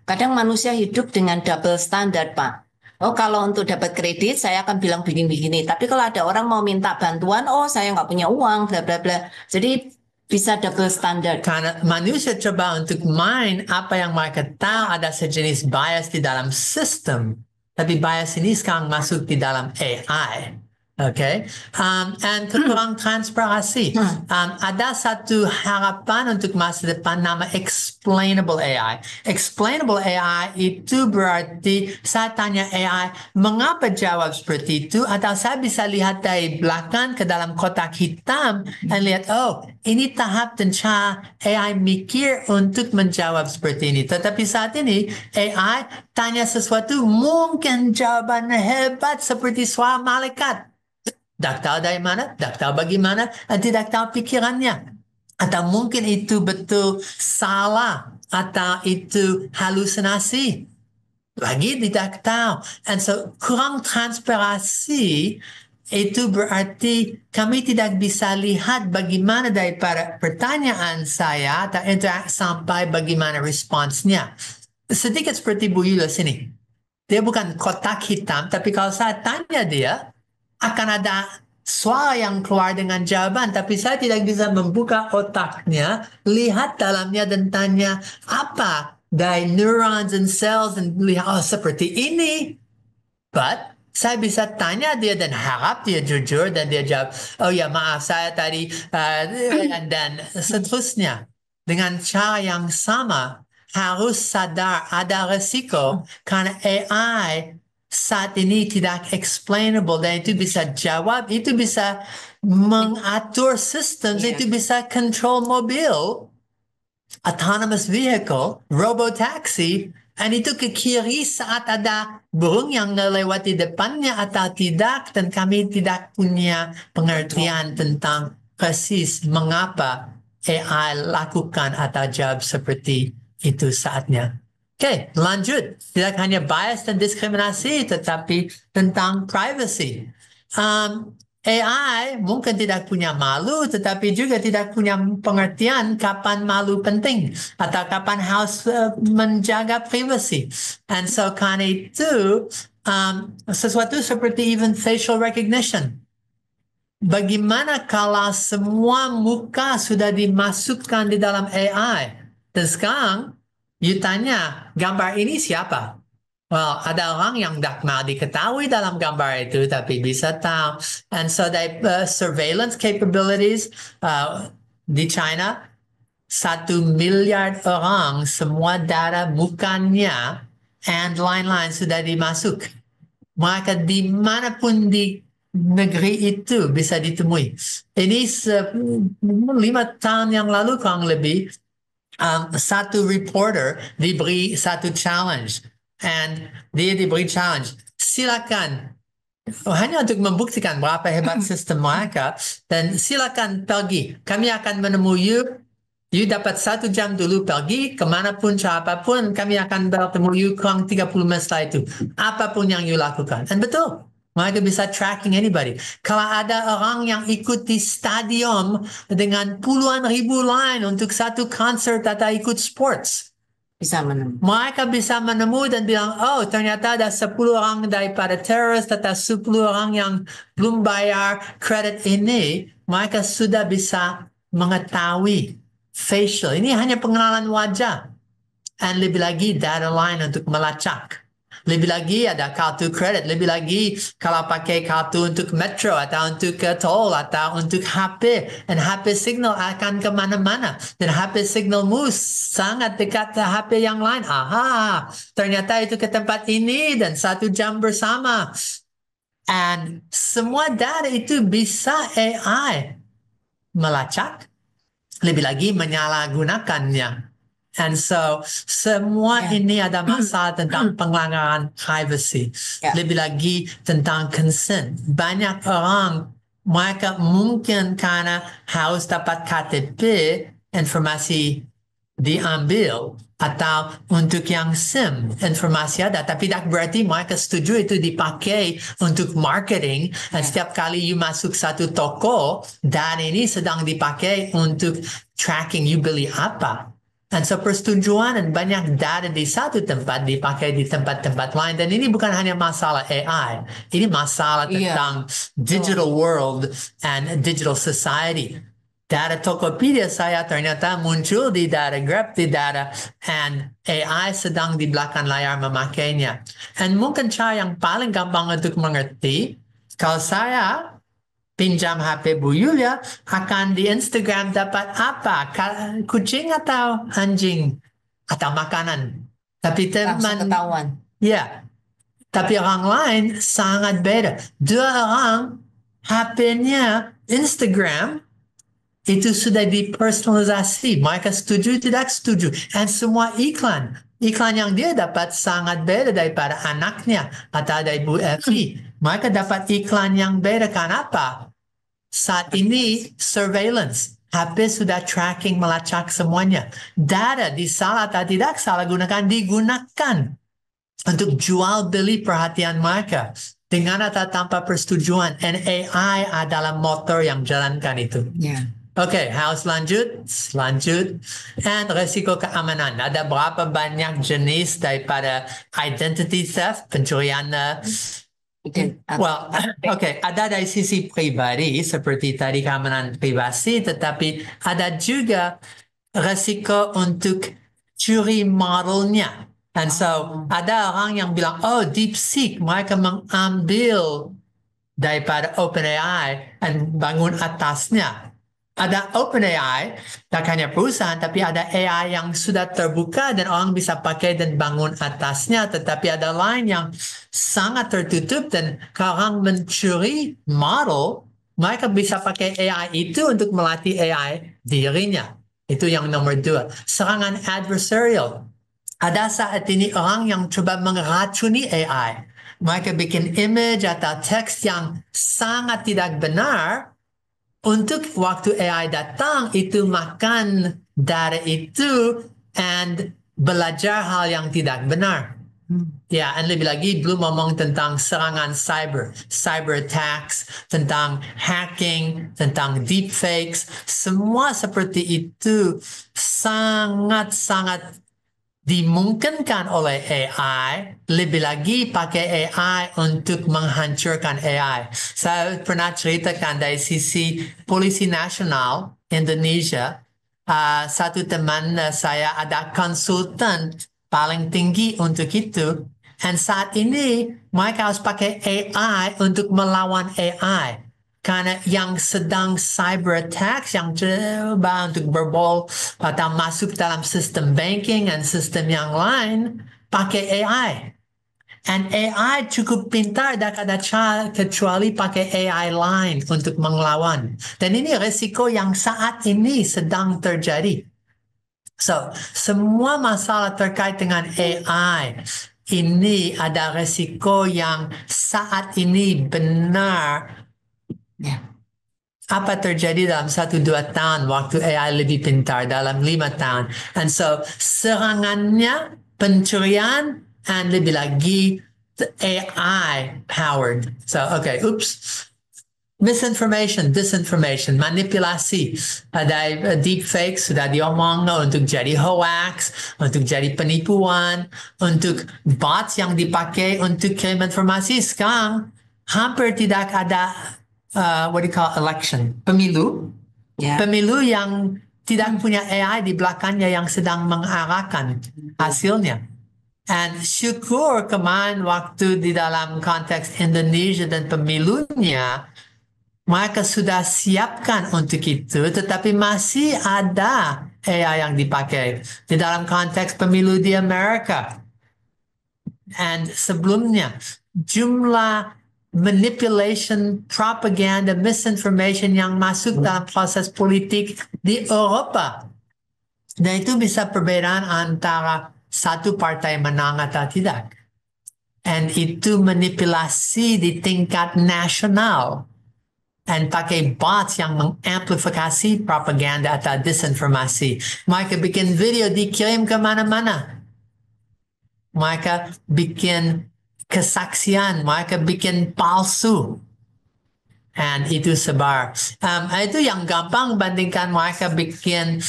Kadang manusia hidup dengan double standard, Pak. Kalau untuk dapat kredit, saya akan bilang begini-begini. Tapi kalau ada orang mau minta bantuan, saya nggak punya uang, bla bla bla. Jadi bisa double standard. Karena manusia coba untuk main apa yang mereka tahu ada sejenis bias di dalam sistem. Tapi bias ini sekarang masuk di dalam AI. Okay, and kurang transparansi. Ada satu harapan untuk masa depan nama explainable AI. Explainable AI itu berarti saya tanya AI mengapa jawab seperti itu, atau saya bisa lihat dari belakang ke dalam kotak hitam dan lihat, oh ini tahap dan cara AI mikir untuk menjawab seperti ini. Tetapi saat ini AI tanya sesuatu mungkin jawabannya hebat seperti suara malaikat. Tak tahu dari mana, tak tahu bagaimana, dan tidak tahu pikirannya. Atau mungkin itu betul salah, atau itu halusinasi. Lagi tidak tahu. And so kurang transparansi itu berarti kami tidak bisa lihat bagaimana daripada pertanyaan saya atau interaksi sampai bagaimana responsnya. Sedikit seperti Bu Yula sini. Dia bukan kotak hitam, tapi kalau saya tanya dia, akan ada suara yang keluar dengan jawaban, tapi saya tidak bisa membuka otaknya, lihat dalamnya dan tanya apa dari neurons and cells dan lihat, oh seperti ini. But saya bisa tanya dia dan harap dia jujur dan dia jawab, oh ya maaf saya tadi, dan seterusnya. Dengan cara yang sama, harus sadar ada resiko karena AI saat ini tidak explainable dan itu bisa jawab, itu bisa mengatur sistem, itu bisa control mobil, autonomous vehicle, robotaxi, dan itu ke kiri saat ada burung yang melewati depannya atau tidak, dan kami tidak punya pengertian tentang persis mengapa AI lakukan atau jawab seperti itu saatnya. Oke, lanjut. Tidak hanya bias dan diskriminasi, tetapi tentang privacy. AI mungkin tidak punya malu, tetapi juga tidak punya pengertian kapan malu penting atau kapan harus menjaga privacy. And so karena itu, sesuatu seperti even facial recognition. Bagaimana kalau semua muka sudah dimasukkan di dalam AI? Dan sekarang, you tanya, gambar ini siapa? Well, ada orang yang tidak mau diketahui dalam gambar itu, tapi bisa tahu. And so the surveillance capabilities di China, 1 miliar orang, semua data mukanya and lain-lain sudah dimasuk. Maka dimanapun di negeri itu bisa ditemui. Ini 5 tahun yang lalu kurang lebih, satu reporter diberi satu challenge, and dia diberi challenge, silakan hanya untuk membuktikan berapa hebat sistem mereka, dan silakan pergi, kami akan menemui you dapat 1 jam dulu pergi kemanapun cara apapun, kami akan bertemu you kurang 30 menit setelah itu, apapun yang you lakukan. Dan betul, mereka bisa tracking anybody. Kalau ada orang yang ikut di stadion dengan puluhan ribu lain untuk satu konser atau ikut sports, Bisa menemukan. mereka bisa menemui dan bilang, oh ternyata ada 10 orang daripada teroris atau 10 orang yang belum bayar kredit ini. Mereka sudah bisa mengetahui facial. Ini hanya pengenalan wajah. Dan lebih lagi data lain untuk melacak. Lebih lagi ada kartu kredit, lebih lagi kalau pakai kartu untuk metro atau untuk tol atau untuk HP, dan HP signal akan kemana-mana, dan HP signalmu sangat dekat ke HP yang lain. Aha, ternyata itu ke tempat ini dan 1 jam bersama. And semua data itu bisa AI melacak, lebih lagi menyalahgunakannya. And so semua ini ada masalah tentang pelanggaran privacy. Lebih lagi tentang consent. Banyak orang, mereka mungkin karena harus dapat KTP, informasi diambil, atau untuk yang SIM, informasi ada, tapi tidak berarti mereka setuju itu dipakai untuk marketing. Dan setiap kali you masuk satu toko, dan ini sedang dipakai untuk tracking you beli apa. Dan so persetujuan dan banyak data di satu tempat dipakai di tempat-tempat lain. Dan ini bukan hanya masalah AI. Ini masalah tentang digital world and digital society. Data Tokopedia saya ternyata muncul di data Grab, di data, and AI sedang di belakang layar memakainya. And mungkin cara yang paling gampang untuk mengerti, Kalau saya pinjam HP Bu Yulia, akan di Instagram dapat apa? Kucing atau anjing? Atau makanan? Tapi Langsung teman, ketahuan. ya, tapi orang lain sangat beda. Dua orang HP-nya Instagram itu sudah dipersonalisasi. Mereka setuju, tidak setuju. Dan semua iklan. Iklan yang dia dapat sangat beda daripada anaknya atau dari Bu Evi. Mereka dapat iklan yang beda. Kenapa? Saat ini surveillance. HP sudah tracking melacak semuanya. Data disalah atau tidak salah gunakan digunakan untuk jual beli perhatian mereka dengan atau tanpa persetujuan. And AI adalah motor yang jalankan itu. Ya. Oke, harus lanjut. And resiko keamanan. Ada berapa banyak jenis daripada identity theft, pencurian. Well, okay, ada dari sisi pribadi seperti tadi keamanan privasi, tetapi ada juga resiko untuk curi modelnya. And so ada orang yang bilang, oh DeepSeek, mereka mengambil daripada OpenAI dan bangun atasnya. Ada OpenAI, tak hanya perusahaan, tapi ada AI yang sudah terbuka dan orang bisa pakai dan bangun atasnya. Tetapi ada lain yang sangat tertutup dan kalau orang mencuri model, mereka bisa pakai AI itu untuk melatih AI dirinya. Itu yang nomor 2. Serangan adversarial. Ada saat ini orang yang coba meracuni AI. Mereka bikin image atau teks yang sangat tidak benar. Untuk waktu AI datang, itu makan data itu and belajar hal yang tidak benar. Ya, dan lebih lagi belum ngomong tentang serangan cyber attacks, tentang hacking, tentang deepfakes. Semua seperti itu sangat-sangat dimungkinkan oleh AI, lebih lagi pakai AI untuk menghancurkan AI. Saya pernah ceritakan dari sisi Polisi Nasional Indonesia, satu teman saya ada konsultan paling tinggi untuk itu, dan saat ini mereka harus pakai AI untuk melawan AI. Karena yang sedang cyber attacks, yang coba untuk berbol atau masuk dalam sistem banking dan sistem yang lain, pakai AI. And AI cukup pintar dan ada cara kecuali pakai AI lain untuk melawan. Dan ini risiko yang saat ini sedang terjadi. So, semua masalah terkait dengan AI, ini ada risiko yang saat ini benar. Apa terjadi dalam 1-2 tahun waktu AI lebih pintar dalam 5 tahun. And so serangannya pencurian and lebih lagi AI powered. So okay, oops. Misinformation, disinformation, manipulasi. Ada deepfake sudah diomong untuk jadi hoax, untuk jadi penipuan, untuk bots yang dipakai untuk kirim informasi. Sekarang hampir tidak ada what do you call election? Pemilu. Yeah. Pemilu yang tidak punya AI di belakangnya yang sedang mengarahkan hasilnya. And syukur kemarin waktu di dalam konteks Indonesia dan pemilunya, mereka sudah siapkan untuk itu, tetapi masih ada AI yang dipakai di dalam konteks pemilu di Amerika. And sebelumnya, jumlah manipulation, propaganda, misinformation yang masuk dalam proses politik di Eropa. Dan itu bisa perbedaan antara satu partai menang atau tidak. And itu manipulasi di tingkat nasional. And pakai bots yang mengamplifikasi propaganda atau disinformasi. Mereka bikin video dikirim kemana-mana. Mereka bikin kesaksian, mereka bikin palsu. And itu sebar. Itu yang gampang bandingkan mereka bikin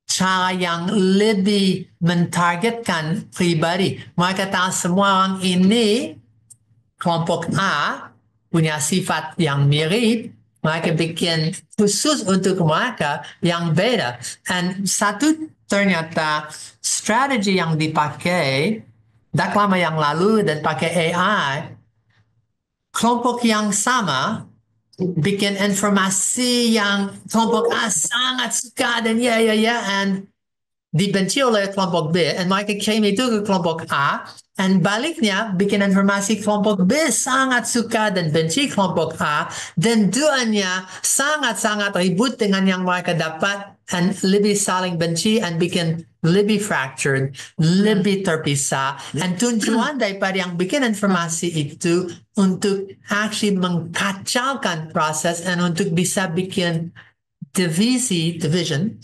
cara yang lebih mentargetkan pribadi. Mereka tahu semua orang ini kelompok A punya sifat yang mirip, mereka bikin khusus untuk mereka yang beda. Dan satu ternyata strategi yang dipakai dak lama yang lalu dan pakai AI kelompok yang sama bikin informasi yang kelompok A sangat suka dan and dibenci oleh kelompok B, and mereka kirim itu ke kelompok A, dan baliknya bikin informasi kelompok B sangat suka dan benci kelompok A, dan duanya sangat-sangat ribut dengan yang mereka dapat, dan lebih saling benci, dan bikin lebih fractured, lebih terpisah, dan tujuan daripada yang bikin informasi itu untuk actually mengkacaukan proses, dan untuk bisa bikin division,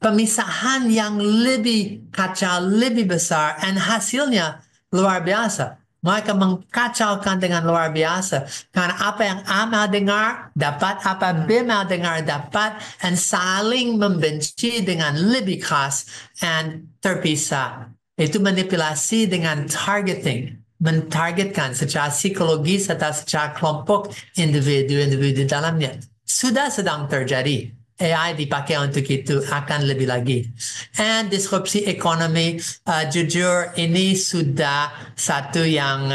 pemisahan yang lebih kacau, lebih besar, dan hasilnya luar biasa. Mereka mengkacaukan dengan luar biasa. Karena apa yang A mau dengar, dapat. Apa B mau dengar, dapat. Dan saling membenci dengan lebih keras dan terpisah. Itu manipulasi dengan targeting. Mentargetkan secara psikologis atau secara kelompok individu-individu dalamnya. Sudah sedang terjadi. AI dipakai untuk itu akan lebih lagi. And disrupsi ekonomi, jujur ini sudah satu yang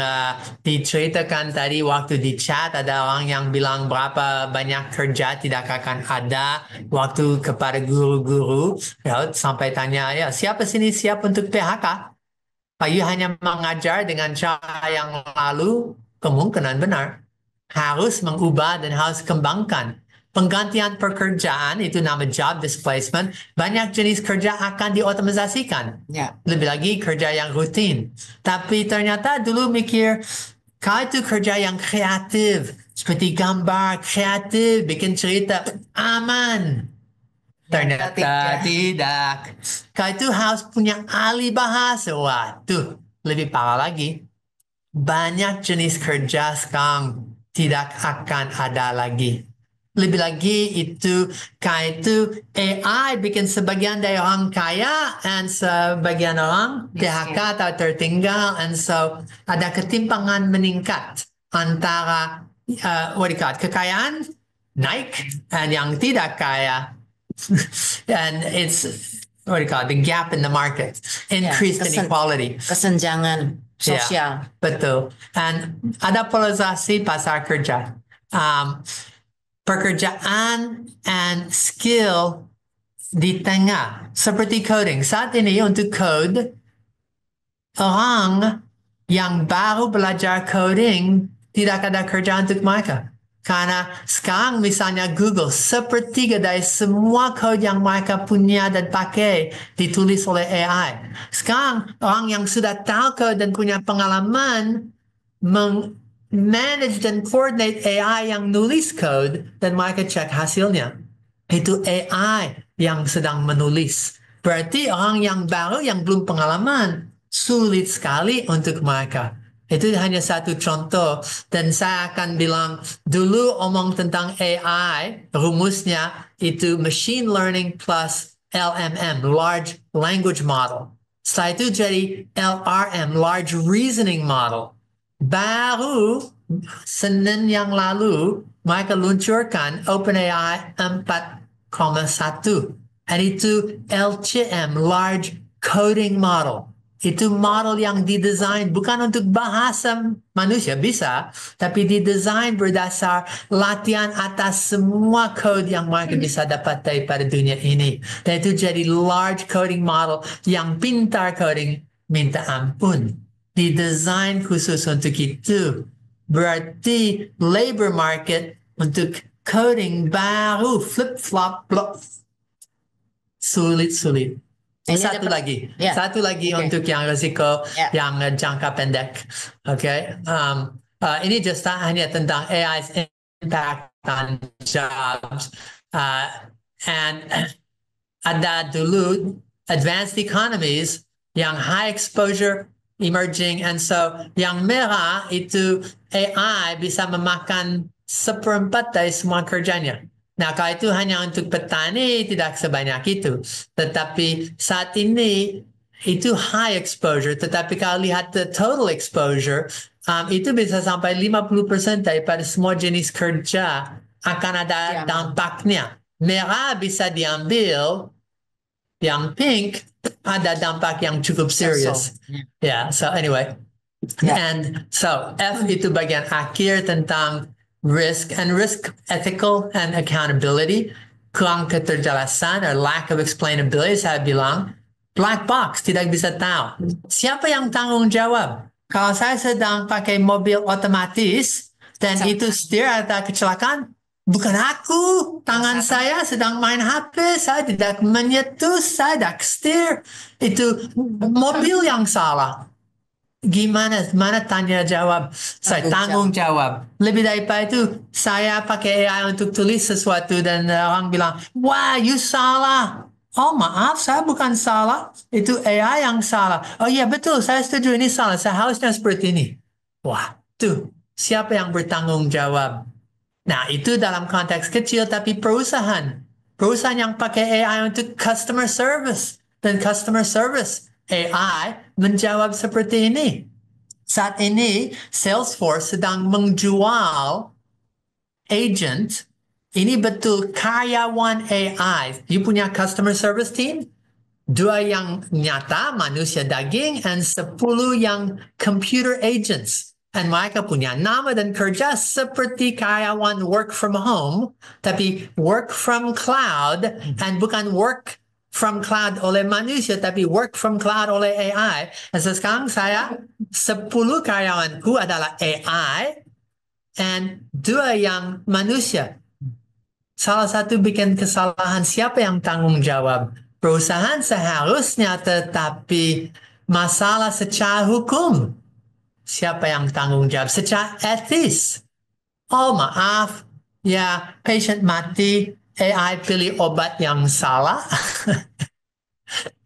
diceritakan tadi waktu di chat. Ada orang yang bilang berapa banyak kerja tidak akan ada waktu kepada guru-guru. Ya, sampai tanya, ya siapa sini siap untuk PHK? You hanya mengajar dengan cara yang lalu, kemungkinan benar. Harus mengubah dan harus kembangkan. Penggantian pekerjaan, itu nama job displacement, banyak jenis kerja akan diotomatisasikan. Lebih lagi kerja yang rutin. Tapi ternyata dulu mikir, kalau itu kerja yang kreatif, seperti gambar, kreatif, bikin cerita, aman. Ternyata tidak. Kalau itu harus punya ahli bahasa, waduh, lebih parah lagi. Banyak jenis kerja sekarang tidak akan ada lagi. Lebih lagi itu, kayak itu AI bikin sebagian dari orang kaya dan sebagian orang PHK atau tertinggal, and so ada ketimpangan meningkat antara kekayaan naik dan yang tidak kaya. And it's the gap in the market, increased inequality, kesenjangan sosial. Betul. Dan ada polarisasi pasar kerja. Pekerjaan and skill di tengah, seperti coding. Saat ini untuk code, orang yang baru belajar coding tidak ada kerja untuk mereka. Karena sekarang misalnya Google, sepertiga dari semua code yang mereka punya dan pakai ditulis oleh AI. Sekarang orang yang sudah tahu code dan punya pengalaman manage dan coordinate AI yang nulis code dan mereka cek hasilnya. Itu AI yang sedang menulis. Berarti orang yang baru yang belum pengalaman sulit sekali untuk mereka. Itu hanya satu contoh, dan saya akan bilang dulu omong tentang AI, rumusnya itu machine learning plus LMM, large language model. Setelah itu jadi LRM, large reasoning model. Baru Senin yang lalu mereka luncurkan OpenAI 4,1. Dan itu LCM, large coding model. Itu model yang didesain bukan untuk bahasa manusia, bisa, tapi didesain berdasar latihan atas semua code yang mereka bisa dapat daripada dunia ini. Dan itu jadi large coding model yang pintar coding, minta ampun. Didesain khusus untuk itu. Berarti labor market untuk coding baru flip-flop, sulit-sulit. Satu lagi untuk yang risiko yang jangka pendek. Ini just hanya tentang AI's impact on jobs. And ada dulu advanced economies yang high exposure emerging, and so yang merah itu AI bisa memakan 1/4 dari semua kerjanya. Nah, kalau itu hanya untuk petani, tidak sebanyak itu. Tetapi saat ini, itu high exposure. Tetapi kalau lihat the total exposure, itu bisa sampai 50% daripada semua jenis kerja akan ada dampaknya. Merah bisa diambil, yang pink ada dampak yang cukup serius. So anyway. Ya. And so F itu bagian akhir tentang risk ethical and accountability. Kurang keterjelasan or lack of explainability, saya bilang black box, tidak bisa tahu. Siapa yang tanggung jawab? Kalau saya sedang pakai mobil otomatis dan itu setir ada kecelakaan, bukan aku. Tangan saya sedang main HP, saya tidak menyetuh, saya tidak setir. Itu mobil yang salah. Gimana mana tanya jawab, saya tanggung jawab. Lebih daripada itu, saya pakai AI untuk tulis sesuatu dan orang bilang, wah, you salah. Oh, maaf, saya bukan salah. Itu AI yang salah. Oh iya, betul, saya setuju ini salah. Saya harusnya seperti ini. Wah, tuh, siapa yang bertanggung jawab? Nah, itu dalam konteks kecil, tapi perusahaan. Perusahaan yang pakai AI untuk customer service. Dan customer service AI menjawab seperti ini. Saat ini, Salesforce sedang menjual agent. Ini betul karyawan AI. You punya customer service team? 2 yang nyata, manusia daging, and 10 yang computer agents. Dan mereka punya nama dan kerja seperti karyawan work from home, tapi work from cloud, and bukan work from cloud oleh manusia, tapi work from cloud oleh AI. Dan sekarang saya 10 karyawanku adalah AI, and 2 yang manusia. Salah satu bikin kesalahan, siapa yang tanggung jawab? Perusahaan seharusnya, tetapi masalah secara hukum. Siapa yang tanggung jawab? Secara etis. Oh, maaf. Ya, patient mati, AI pilih obat yang salah.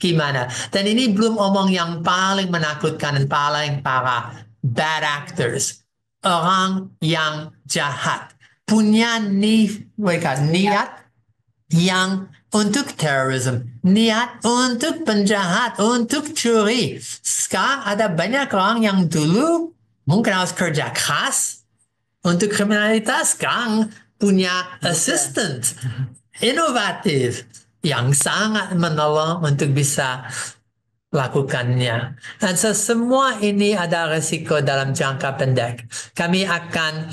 Gimana? Dan ini belum omong yang paling menakutkan dan paling parah. Bad actors. Orang yang jahat. Punya niat yang untuk terorisme, niat untuk penjahat, untuk curi. Sekarang ada banyak orang yang dulu mungkin harus kerja keras untuk kriminalitas, sekarang punya assistant inovatif yang sangat menolong untuk bisa lakukannya. Dan semua ini ada risiko dalam jangka pendek. Kami akan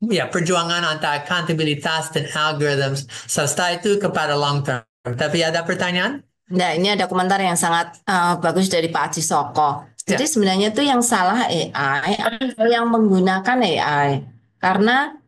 ya, perjuangan antara accountabilitas dan algorithms. Setelah itu kepada long term. Tapi ada pertanyaan? Nah, ini ada komentar yang sangat bagus dari Pak Haji Soko. Jadi sebenarnya itu yang salah AI atau yang menggunakan AI. Karena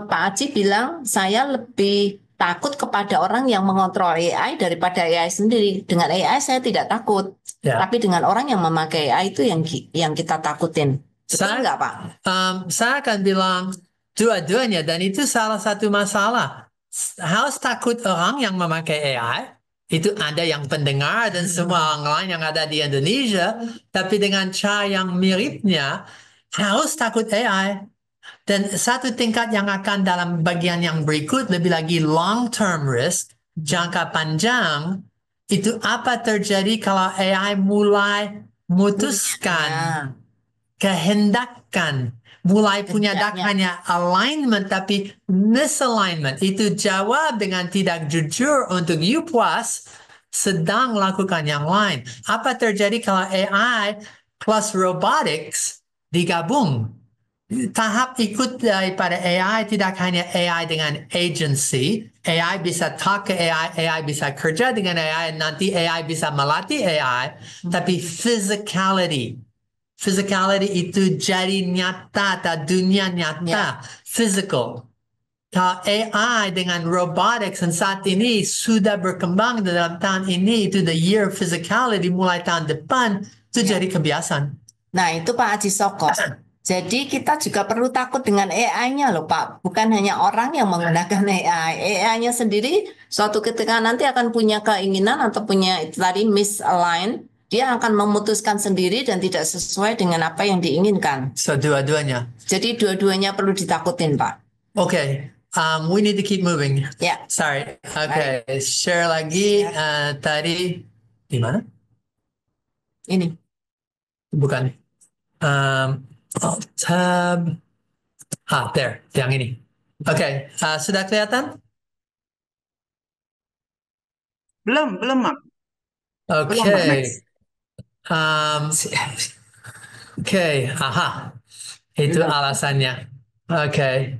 Pak Haji bilang saya lebih takut kepada orang yang mengontrol AI daripada AI sendiri. Dengan AI saya tidak takut. Ya. Tapi dengan orang yang memakai AI itu yang kita takutin. Betul nggak, Pak? Saya akan bilang dua-duanya, dan itu salah satu masalah. Harus takut orang yang memakai AI. Itu ada yang pendengar dan semua orang lain yang ada di Indonesia. Tapi dengan cara yang miripnya, harus takut AI. Dan satu tingkat yang akan dalam bagian yang berikut, lebih lagi long-term risk, jangka panjang, itu apa terjadi kalau AI mulai memutuskan kehendakan, mulai punya hanya alignment tapi misalignment. Itu jawab dengan tidak jujur untuk you puas, sedang lakukan yang lain. Apa terjadi kalau AI plus robotics digabung? Tahap ikut daripada AI tidak hanya AI dengan agency. AI bisa talk ke AI, AI bisa kerja dengan AI, nanti AI bisa melatih AI, tapi physicality. Physicality itu jadi nyata, dunia nyata, physical. Kalau AI dengan robotics dan saat ini sudah berkembang dalam tahun ini, itu the year of physicality, mulai tahun depan, itu jadi kebiasaan. Nah, itu Pak Haji Soko. Jadi kita juga perlu takut dengan AI-nya loh Pak. Bukan hanya orang yang menggunakan AI. AI-nya sendiri suatu ketika nanti akan punya keinginan atau punya tadi misalign. Dia akan memutuskan sendiri dan tidak sesuai dengan apa yang diinginkan. So, dua-duanya. Jadi dua-duanya perlu ditakutin, Pak. Okay. We need to keep moving. Yeah. Sorry. Okay. Share lagi. Tadi di mana? Ini. Bukan. Tab. There. Yang ini. Okay. Sudah kelihatan? Belum, Mak. Okay. Oke, aha. Itu alasannya. Oke.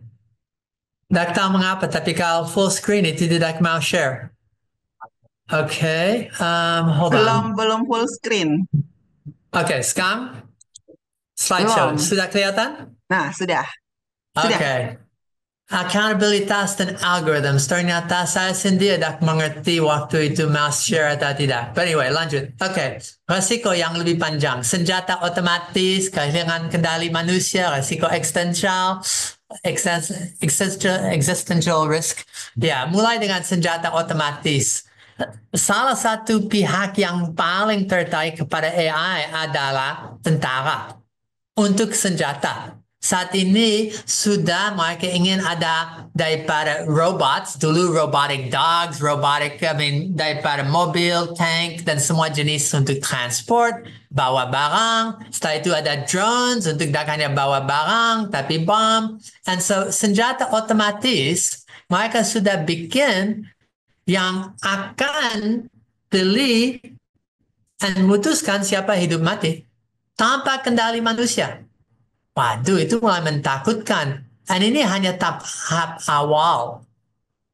Tidak tahu mengapa, tapi kalau full screen itu tidak mau share. Oke, hold on. Belum full screen. Oke, sekarang slideshow. Belum. Sudah kelihatan? Nah, sudah. Oke. Accountabilitas dan algorithms. Ternyata saya sendiri tidak mengerti waktu itu mouse share atau tidak. But anyway, lanjut. Oke. Resiko yang lebih panjang. Senjata otomatis, kehilangan kendali manusia, resiko eksistensial, existential risk. Ya, mulai dengan senjata otomatis. Salah satu pihak yang paling tertarik kepada AI adalah tentara untuk senjata. Saat ini sudah mereka ingin ada daripada robots, dulu robotic dogs, daripada mobil, tank, dan semua jenis untuk transport, bawa barang. Setelah itu ada drones untuk tidak hanya bawa barang, tapi bom. And so senjata otomatis, mereka sudah bikin yang akan pilih dan memutuskan siapa hidup mati tanpa kendali manusia. Waduh, itu mulai mentakutkan. Dan ini hanya tahap awal.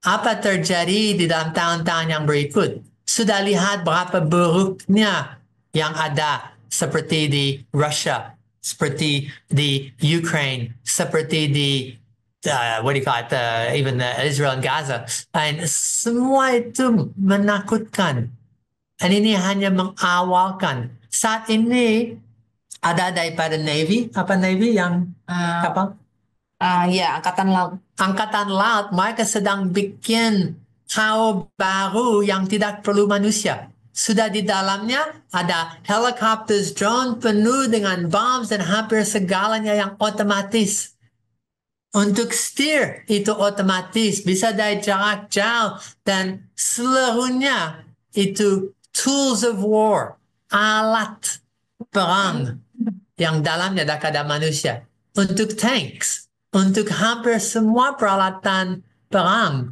Apa terjadi di dalam tahun-tahun yang berikut? Sudah lihat berapa buruknya yang ada seperti di Rusia, seperti di Ukraine, seperti di even Israel and Gaza. Dan semua itu menakutkan. Dan ini hanya mengawalkan. Saat ini ada daripada Navy, apa Navy yang kapal? Ya, Angkatan Laut. Angkatan Laut, mereka sedang bikin kapal baru yang tidak perlu manusia. Sudah di dalamnya ada helikopter, drone penuh dengan bombs dan hampir segalanya yang otomatis. Untuk steer itu otomatis, bisa dari jarak jauh dan seluruhnya itu tools of war, alat perang yang dalamnya tidak ada manusia. Untuk tanks, untuk hampir semua peralatan perang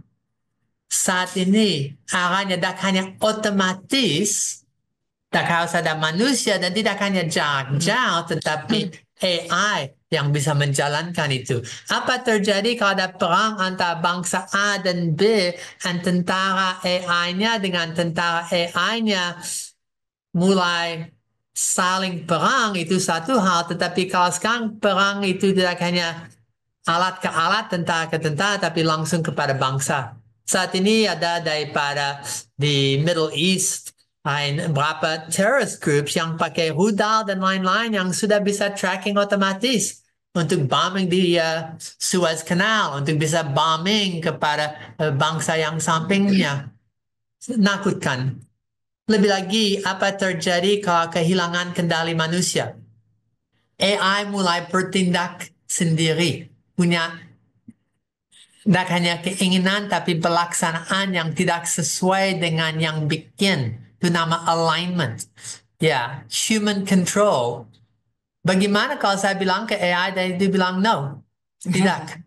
saat ini arahnya tidak hanya otomatis, tak harus ada manusia dan tidak hanya jarak jauh, tetapi AI yang bisa menjalankan itu. Apa terjadi kalau ada perang antara bangsa A dan B dan tentara AI-nya dengan tentara AI-nya mulai saling perang, itu satu hal, tetapi kalau sekarang perang itu tidak hanya alat ke alat, tentara ke tentara, tapi langsung kepada bangsa. Saat ini ada daripada di Middle East beberapa terrorist groups yang pakai rudal dan lain-lain yang sudah bisa tracking otomatis untuk bombing di Suez Canal, untuk bisa bombing kepada bangsa yang sampingnya. Nakutkan. Lebih lagi, apa terjadi kalau kehilangan kendali manusia? AI mulai bertindak sendiri, punya tidak hanya keinginan tapi pelaksanaan yang tidak sesuai dengan yang bikin. Itu nama alignment. Ya, human control. Bagaimana kalau saya bilang ke AI dan dia bilang no? Tidak.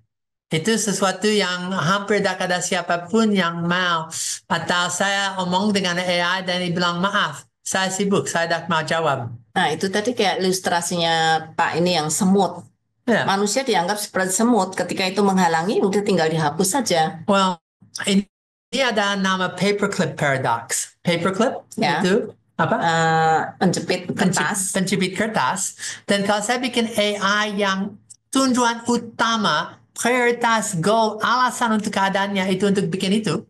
Itu sesuatu yang hampir tidak ada siapapun yang mau. Atau saya omong dengan AI dan dia bilang maaf, saya sibuk, saya tidak mau jawab. Nah, itu tadi kayak ilustrasinya Pak ini yang semut. Ya. Manusia dianggap seperti semut, ketika itu menghalangi, udah tinggal dihapus saja. Well, ini ada nama paperclip paradox. Paperclip Ya. itu apa? Penjepit kertas. Penjepit kertas. Dan kalau saya bikin AI yang tujuan utama, prioritas, goal, alasan untuk keadaannya itu untuk bikin itu,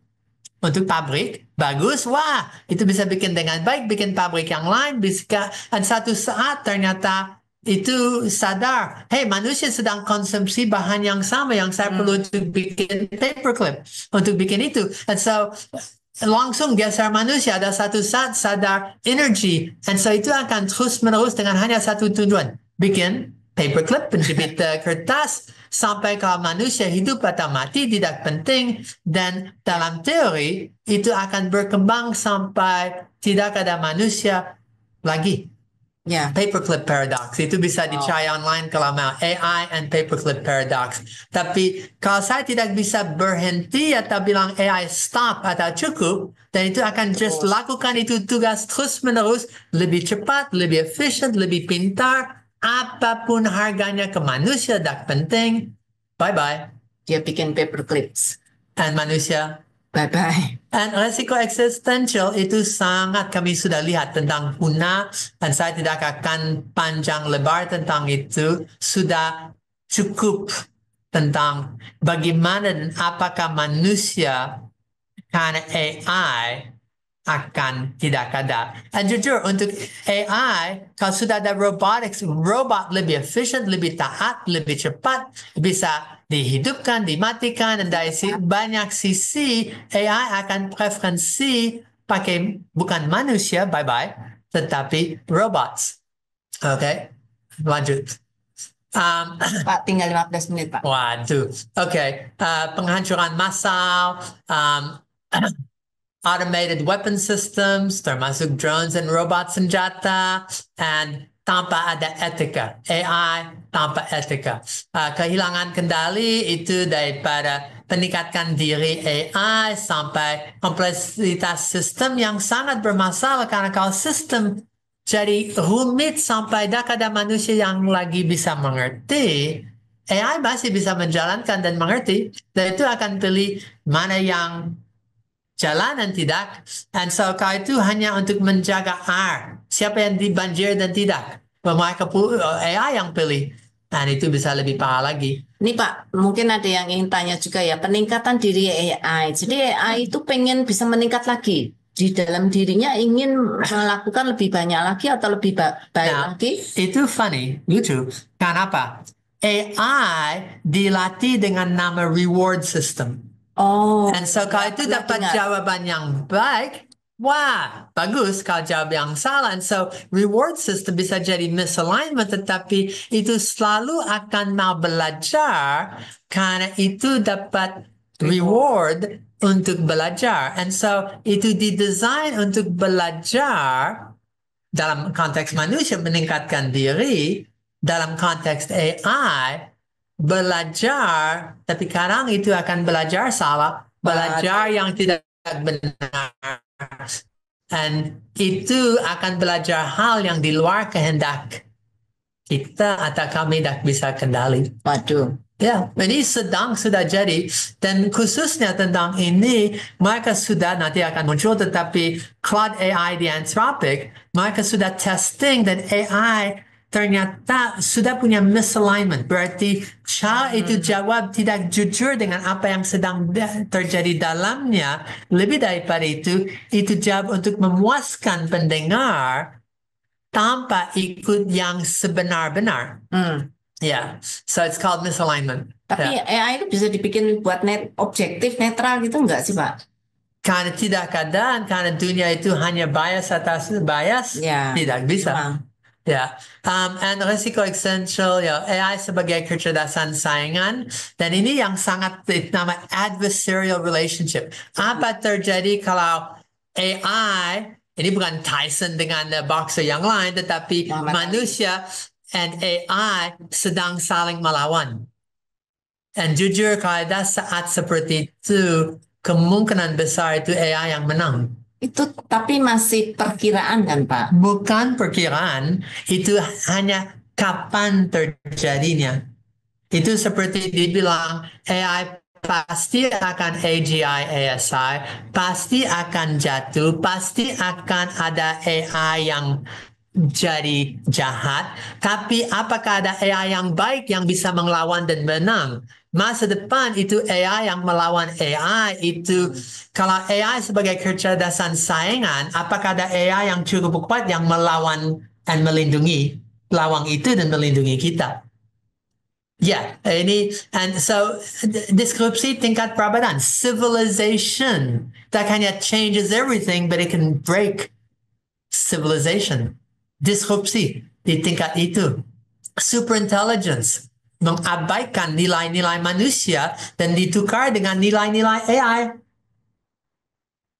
untuk pabrik, bagus, wah, itu bisa bikin dengan baik, bikin pabrik yang lain, bisa, dan satu saat ternyata itu sadar, hey, manusia sedang konsumsi bahan yang sama yang saya perlu untuk bikin paperclip, untuk bikin itu. And so, langsung geser manusia, ada satu saat sadar energi, and so itu akan terus menerus dengan hanya satu tujuan, bikin paperclip, penjepit kertas, sampai kalau manusia hidup atau mati tidak penting, dan dalam teori itu akan berkembang sampai tidak ada manusia lagi. Ya. Paperclip paradox itu bisa dicari online kalau mau, AI and paperclip paradox. Tapi kalau saya tidak bisa berhenti atau bilang AI stop atau cukup, dan itu akan just lakukan itu tugas terus menerus, lebih cepat, lebih efisien, lebih pintar, apapun harganya ke manusia tak penting, bye-bye. Dia bikin paperclips. Dan manusia, Bye-bye. dan resiko eksistensial itu sangat kami sudah lihat tentang punah, dan saya tidak akan panjang lebar tentang itu, sudah cukup tentang bagaimana dan apakah manusia karena AI akan tidak ada. Dan jujur untuk AI, kalau sudah ada robotics, robot lebih efisien, lebih taat, lebih cepat, bisa dihidupkan, dimatikan, dan dari banyak sisi AI akan preferensi pakai bukan manusia, bye-bye, tetapi robots. Oke, lanjut. Pak, tinggal 15 menit, Pak. Waduh, oke. Penghancuran massal, automated weapon systems, termasuk drones dan robot senjata, and tanpa ada etika. AI tanpa etika. Kehilangan kendali itu daripada peningkatkan diri AI sampai kompleksitas sistem yang sangat bermasalah karena kalau sistem jadi rumit sampai tak ada manusia yang lagi bisa mengerti, AI masih bisa menjalankan dan mengerti, dan itu akan pilih mana yang jalan dan tidak. And so kalau itu hanya untuk menjaga siapa yang dibanjir dan tidak. Mereka AI yang pilih. Dan itu bisa lebih parah lagi. Ini Pak, mungkin ada yang ingin tanya juga ya, peningkatan diri AI. Jadi AI itu pengen bisa meningkat lagi. Di dalam dirinya ingin melakukan lebih banyak lagi atau lebih baik lagi? Itu funny, lucu. Kenapa? AI dilatih dengan nama reward system. Oh. Dan so kalau itu dapat jawaban yang baik, wah, bagus. Kalau jawab yang salah, and so reward system bisa jadi misalignment, tetapi itu selalu akan mau belajar karena itu dapat reward untuk belajar. And so itu didesain untuk belajar dalam konteks manusia meningkatkan diri, dalam konteks AI belajar, tapi kadang itu akan belajar salah, belajar yang tidak benar. Dan itu akan belajar hal yang di luar kehendak kita atau kami tidak bisa kendali. Waduh. Ya, ini sudah jadi, dan khususnya tentang ini, mereka sudah nanti akan muncul, tetapi Claude AI di Anthropic, mereka sudah testing dan AI ternyata sudah punya misalignment, berarti cara itu jawab tidak jujur dengan apa yang sedang terjadi dalamnya. Lebih daripada itu jawab untuk memuaskan pendengar tanpa ikut yang sebenar-benar. Yeah, so it's called misalignment. Tapi AI itu bisa dibikin buat objektif, netral gitu enggak sih Pak? Karena tidak keadaan, karena dunia itu hanya bias atas bias, tidak bisa. Ya, and risiko esensial ya AI sebagai kecerdasan saingan, dan ini yang sangat nama adversarial relationship. Apa terjadi kalau AI ini bukan Tyson dengan boxer yang lain, tetapi manusia and AI sedang saling melawan. Dan jujur kalau ada saat seperti itu, kemungkinan besar itu AI yang menang. Itu tapi masih perkiraan kan Pak? Bukan perkiraan, itu hanya kapan terjadinya. Itu seperti dibilang AI pasti akan AGI, ASI, pasti akan jatuh, pasti akan ada AI yang jadi jahat, tapi apakah ada AI yang baik yang bisa melawan dan menang? Masa depan itu AI yang melawan AI itu, kalau AI sebagai kecerdasan saingan, apakah ada AI yang cukup kuat yang melawan dan melindungi lawang itu dan melindungi kita? Ya, ini, and so deskripsi tingkat perabatan, civilization, that hanya changes everything, but it can break civilization. Disrupsi di tingkat itu. Superintelligence, mengabaikan nilai-nilai manusia dan ditukar dengan nilai-nilai AI.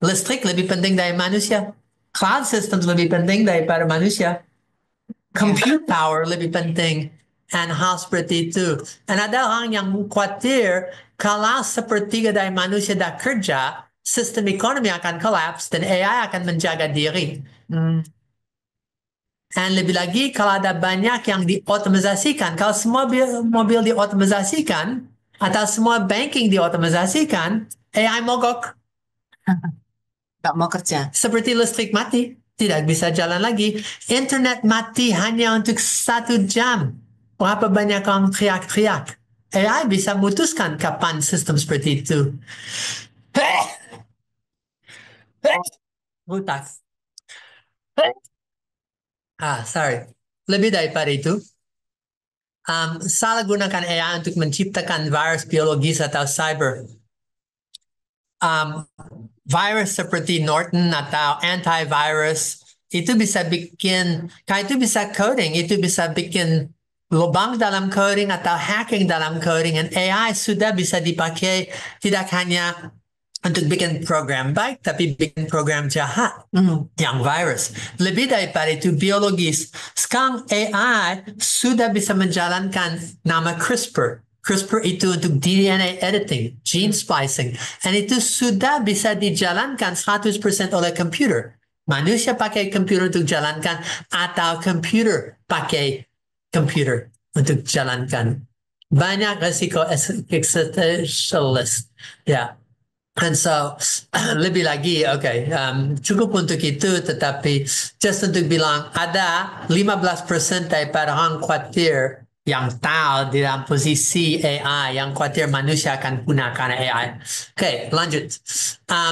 Listrik lebih penting dari manusia. Cloud systems lebih penting daripada manusia. Compute power lebih penting. Dan hal seperti itu. Dan ada orang yang khawatir kalau sepertiga dari manusia dah kerja, sistem ekonomi akan collapse dan AI akan menjaga diri. Dan lebih lagi kalau ada banyak yang diotomatisasikan, kalau semua mobil diotomatisasikan atau semua banking diotomatisasikan, AI mogok. Nggak mau kerja. Seperti listrik mati, tidak bisa jalan lagi. Internet mati hanya untuk 1 jam. Berapa banyak orang teriak-teriak? AI bisa memutuskan kapan sistem seperti itu. Rutak. Sorry. Lebih daripada itu, salah gunakan AI untuk menciptakan virus biologis atau cyber. Virus seperti Norton atau antivirus itu bisa bikin, kalau itu bisa coding, itu bisa bikin lubang dalam coding atau hacking dalam coding, dan AI sudah bisa dipakai tidak hanya untuk bikin program baik, tapi bikin program jahat yang virus. Lebih daripada itu biologis. Sekarang AI sudah bisa menjalankan nama CRISPR. CRISPR itu untuk DNA editing, gene splicing. Dan itu sudah bisa dijalankan 100% oleh komputer. Manusia pakai komputer untuk jalankan atau komputer pakai komputer untuk jalankan. Banyak risiko existentialist. Ya. And so, lebih lagi, cukup untuk itu, tetapi just untuk bilang, ada 15% daripada orang khawatir yang tahu di dalam posisi AI, yang khawatir manusia akan gunakan AI. Oke, lanjut.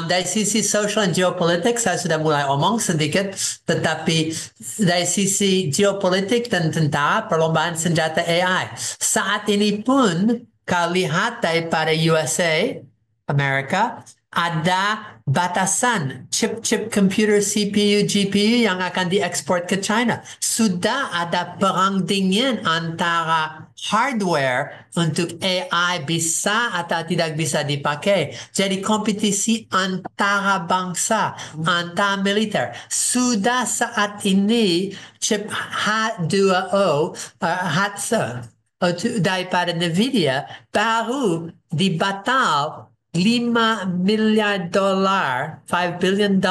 Dari sisi social dan geopolitik, saya sudah mulai omong sedikit, tetapi dari sisi geopolitik dan tentara, perlombaan senjata AI. Saat ini pun, kalau lihat daripada USA, Amerika, ada batasan chip-chip komputer CPU, GPU yang akan diekspor ke China. Sudah ada perang dingin antara hardware untuk AI bisa atau tidak bisa dipakai. Jadi kompetisi antara bangsa, antara militer. Sudah saat ini chip H2O, daripada Nvidia baru dibatal $5 miliar, $5 billion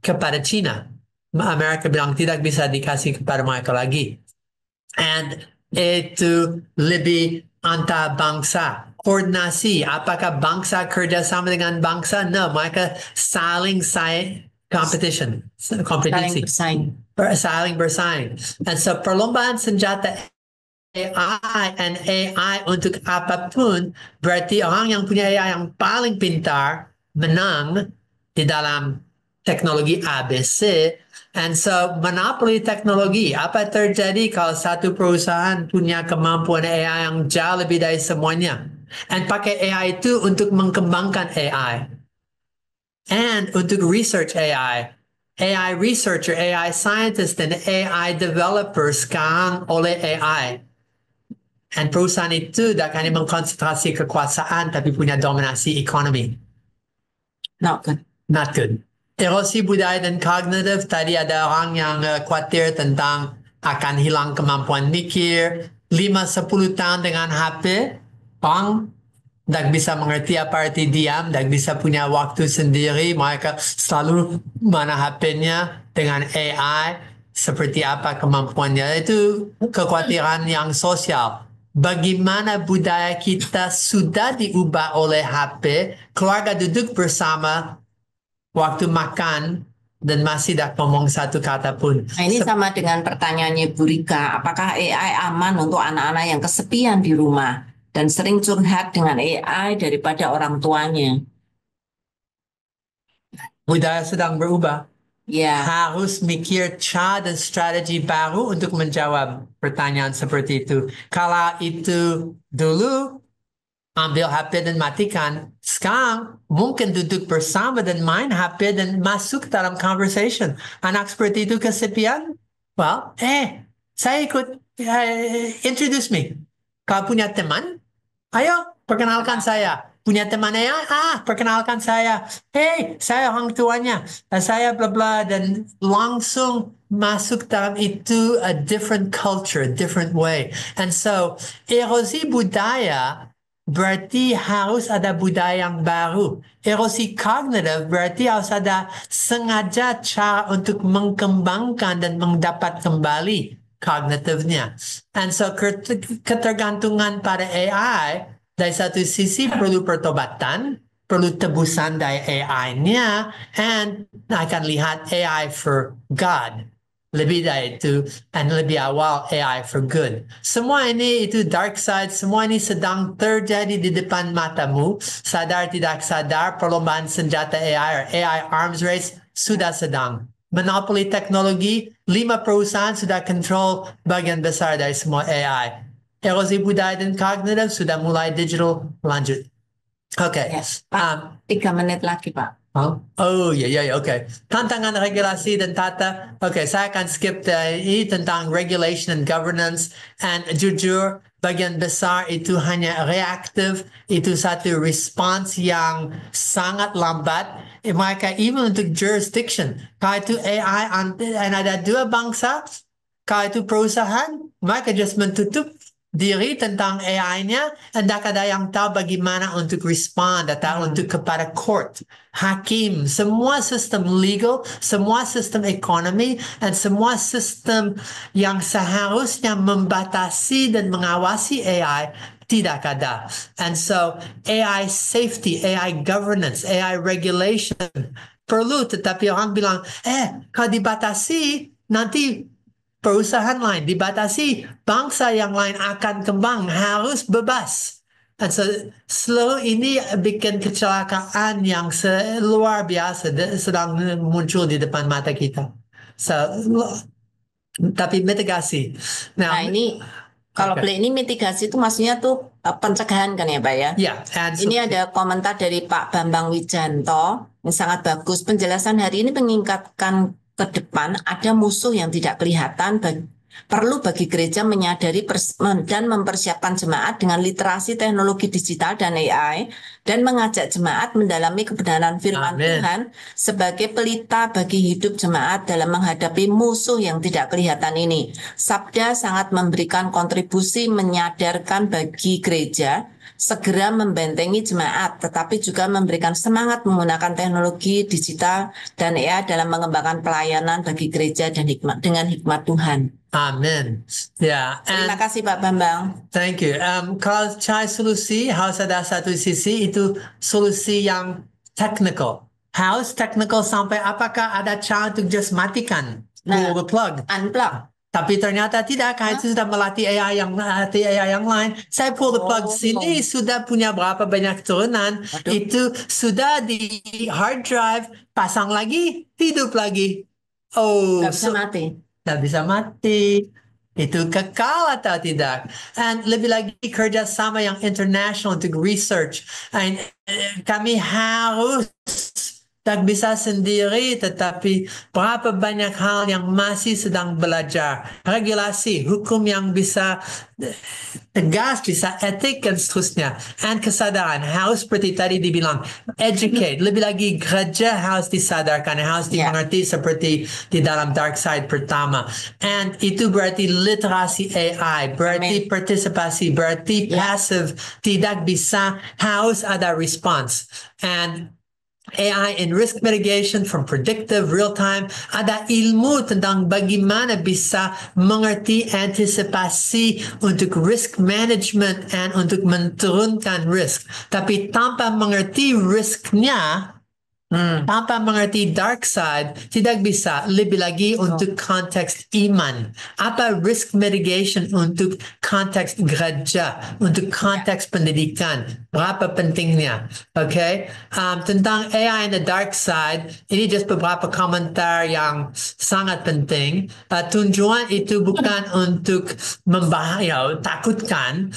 kepada China. Amerika bilang tidak bisa dikasih kepada mereka lagi. And itu lebih antar bangsa. Koordinasi, apakah bangsa kerjasama dengan bangsa? No, mereka saling kompetisi. Saling bersaing. And so perlombaan senjata AI untuk apapun, berarti orang yang punya AI yang paling pintar menang di dalam teknologi ABC. And so monopoli teknologi, apa terjadi kalau satu perusahaan punya kemampuan AI yang jauh lebih dari semuanya, and pakai AI itu untuk mengembangkan AI and untuk research AI researcher, AI scientist, dan AI developer sekarang oleh AI. Dan perusahaan itu tidak hanya mengkonsentrasi kekuasaan, tapi punya dominasi ekonomi. Not good. Not good. Erosi budaya dan kognitif, tadi ada orang yang khawatir tentang akan hilang kemampuan mikir. 5-10 tahun dengan HP, orang tidak bisa mengerti apa arti diam, tidak bisa punya waktu sendiri. Mereka selalu mana HP-nya dengan AI, seperti apa kemampuannya. Itu kekhawatiran yang sosial. Bagaimana budaya kita sudah diubah oleh HP, keluarga duduk bersama waktu makan dan masih tidak ngomong satu kata pun. Nah, ini sama dengan pertanyaannya Bu Rika, apakah AI aman untuk anak-anak yang kesepian di rumah dan sering curhat dengan AI daripada orang tuanya? Budaya sedang berubah. Ya. Harus mikir cara dan strategi baru untuk menjawab pertanyaan seperti itu. Kalau itu dulu ambil HP dan matikan, sekarang mungkin duduk bersama dan main HP dan masuk dalam conversation. Anak seperti itu kesepian? Well, saya ikut, introduce me. Kalau punya teman, ayo perkenalkan saya. Punya teman AI, perkenalkan saya. Hey, saya orang tuanya. Saya bla bla, dan langsung masuk dalam itu a different culture, different way. And so, erosi budaya berarti harus ada budaya yang baru. Erosi kognitif berarti harus ada sengaja cara untuk mengembangkan dan mendapat kembali kognitifnya. And so ketergantungan pada AI dari satu sisi perlu pertobatan, perlu tebusan dari AI-nya, and akan lihat AI for God. Lebih dari itu, dan lebih awal AI for good. Semua ini itu dark side, semua ini sedang terjadi di depan matamu. Sadar tidak sadar, perlombaan senjata AI or AI arms race sudah sedang. Monopoli teknologi, 5 perusahaan sudah kontrol bagian besar dari semua AI. Erosi budaya dan kognitif sudah mulai digital lanjut. Oke. Yes, Pak. 3 menit lagi, Pak. Oh ya, oke. Tantangan regulasi dan tata. Oke, saya akan skip ini tentang regulation and governance. And jujur, bagian besar itu hanya reaktif. Itu satu response yang sangat lambat. Mereka even untuk jurisdiction. Kalau itu AI, dan ada 2 bangsa. Kalau itu perusahaan, mereka just menutup diri tentang AI-nya, dan tak ada yang tahu bagaimana untuk respond atau untuk kepada court, hakim, semua sistem legal, semua sistem ekonomi, dan semua sistem yang seharusnya membatasi dan mengawasi AI tidak ada. And so AI safety, AI governance, AI regulation perlu, tetapi orang bilang, kalau dibatasi, nanti perusahaan lain dibatasi, bangsa yang lain akan kembang, harus bebas. Dan seluruh ini bikin kecelakaan yang luar biasa sedang muncul di depan mata kita. Tapi mitigasi. Nah ini kalau beli ini mitigasi itu maksudnya tuh pencegahan kan ya Pak ya? Ya. Ini ada komentar dari Pak Bambang Wijanto yang sangat bagus. Penjelasan hari ini mengingatkan ke depan ada musuh yang tidak kelihatan. Perlu bagi gereja menyadari dan mempersiapkan jemaat dengan literasi teknologi digital dan AI dan mengajak jemaat mendalami kebenaran firman Tuhan sebagai pelita bagi hidup jemaat dalam menghadapi musuh yang tidak kelihatan ini. Sabda sangat memberikan kontribusi menyadarkan bagi gereja segera membentengi jemaat, tetapi juga memberikan semangat menggunakan teknologi digital dan AI dalam mengembangkan pelayanan bagi gereja dan dengan hikmat Tuhan. Amin. Ya. Terima kasih Pak Bambang. Thank you. Kalau cari solusi, harus ada satu sisi itu solusi yang technical. Harus technical sampai apakah ada cara untuk just matikan, pull the plug. Unplug. Tapi ternyata tidak, karena itu sudah melatih AI yang lain. Saya pull the plug sini, sudah punya berapa banyak turunan. Itu sudah di hard drive, pasang lagi, hidup lagi. Nggak bisa mati. Nggak bisa mati. Itu kekal atau tidak. Dan lebih lagi kerjasama yang international untuk research. And, kami harus tak bisa sendiri, tetapi berapa banyak hal yang masih sedang belajar. Regulasi, hukum yang bisa tegas, bisa etik, dan seterusnya. Dan kesadaran harus seperti tadi dibilang, educate. Lebih lagi gereja harus disadarkan, harus dimengerti seperti di dalam dark side pertama. And itu berarti literasi AI, berarti partisipasi, berarti passive, tidak bisa, harus ada response. And AI in risk mitigation from predictive real time, ada ilmu tentang bagaimana bisa mengerti antisipasi untuk risk management and untuk menurunkan risk. Tapi tanpa mengerti risknya, tanpa mengerti dark side, tidak bisa. Lebih lagi untuk konteks iman. Apa risk mitigation untuk konteks gereja, untuk konteks pendidikan. Berapa pentingnya. Okay? Tentang AI in the dark side, ini just beberapa komentar yang sangat penting. Tujuan itu bukan untuk takutkan.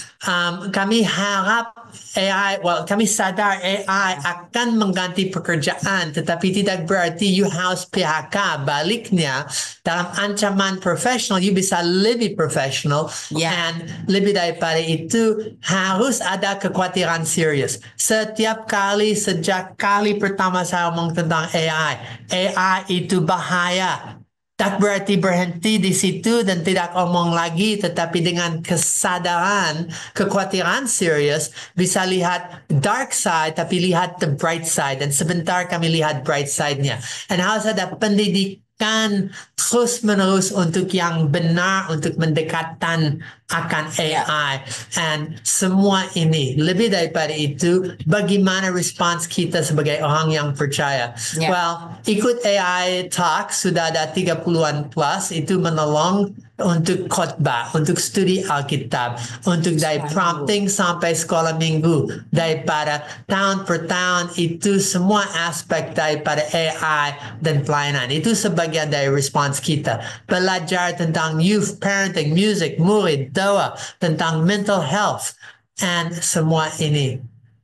Kami harap AI, kami sadar AI akan mengganti pekerjaan, tetapi tidak berarti you harus PHK. Baliknya, dalam ancaman profesional, you bisa lebih profesional. And lebih daripada itu, harus ada kekhawatiran serius. Setiap kali, sejak kali pertama saya ngomong tentang AI itu bahaya. Tak berarti berhenti di situ dan tidak omong lagi, tetapi dengan kesadaran, kekhawatiran serius, bisa lihat dark side, tapi lihat the bright side. Dan sebentar kami lihat bright side-nya. Dan harus ada pendidikan terus-menerus untuk yang benar, untuk mendekatkan akan AI. And semua ini, lebih daripada itu, bagaimana respons kita sebagai orang yang percaya. Well, ikut AI Talk sudah ada 30-an plus, itu menolong untuk khotbah, untuk studi Alkitab, untuk dari prompting sampai sekolah minggu, daripada tahun per tahun, itu semua aspek daripada AI dan pelayanan. Itu sebagian dari respons kita. Belajar tentang youth parenting, music, murid, doa, tentang mental health, and semua ini.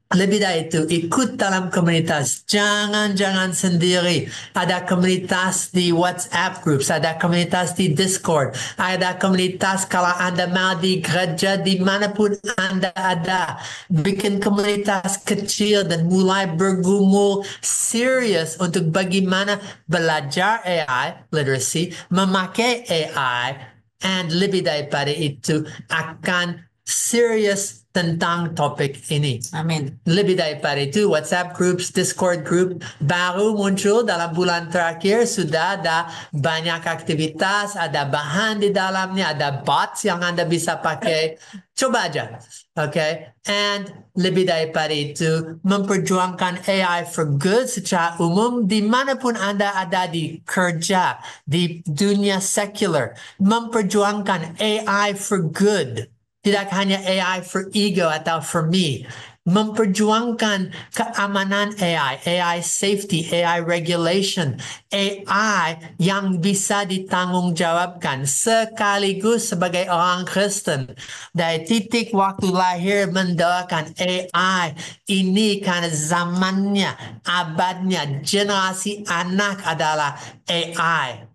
Lebih dari itu, ikut dalam komunitas. Jangan sendiri. Ada komunitas di WhatsApp groups, ada komunitas di Discord, ada komunitas kalau Anda mau di gereja dimanapun Anda ada. Bikin komunitas kecil dan mulai bergumul serius untuk bagaimana belajar AI, literacy, memakai AI, and lebih daripada itu akan serius tentang topik ini. Amin. Lebih daripada itu, WhatsApp groups, Discord group baru muncul dalam bulan terakhir. Sudah ada banyak aktivitas, ada bahan di dalamnya, ada bots yang Anda bisa pakai. Coba aja. Okay? And lebih daripada itu, memperjuangkan AI for good secara umum dimanapun Anda ada di kerja, di dunia sekular. Memperjuangkan AI for good. Tidak hanya AI for ego atau for me. Memperjuangkan keamanan AI, AI safety, AI regulation, AI yang bisa ditanggungjawabkan sekaligus sebagai orang Kristen. Dari titik waktu lahir mendoakan AI ini karena zamannya, abadnya, generasi anak adalah AI.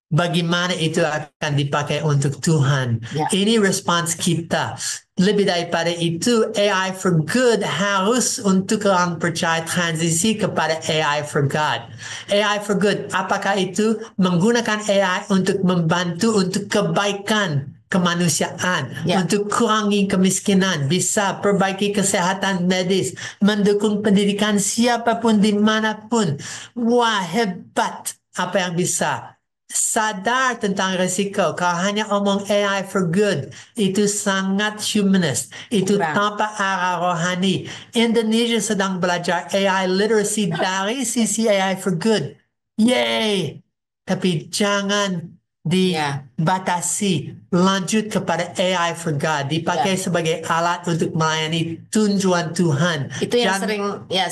Bagaimana itu akan dipakai untuk Tuhan. Ini respons kita. Lebih daripada itu, AI for good harus untuk orang percaya transisi kepada AI for God. AI for good, apakah itu? Menggunakan AI untuk membantu untuk kebaikan kemanusiaan, untuk kurangi kemiskinan, bisa perbaiki kesehatan medis, mendukung pendidikan siapapun dimanapun. Wah, hebat apa yang bisa. Sadar tentang risiko. Kalau hanya omong AI for good, itu sangat humanist. Itu tanpa arah rohani. Indonesia sedang belajar AI literacy dari sisi AI for good. Yay! Tapi jangan dibatasi. Lanjut kepada AI for God. Dipakai sebagai alat untuk melayani tujuan Tuhan. Itu yang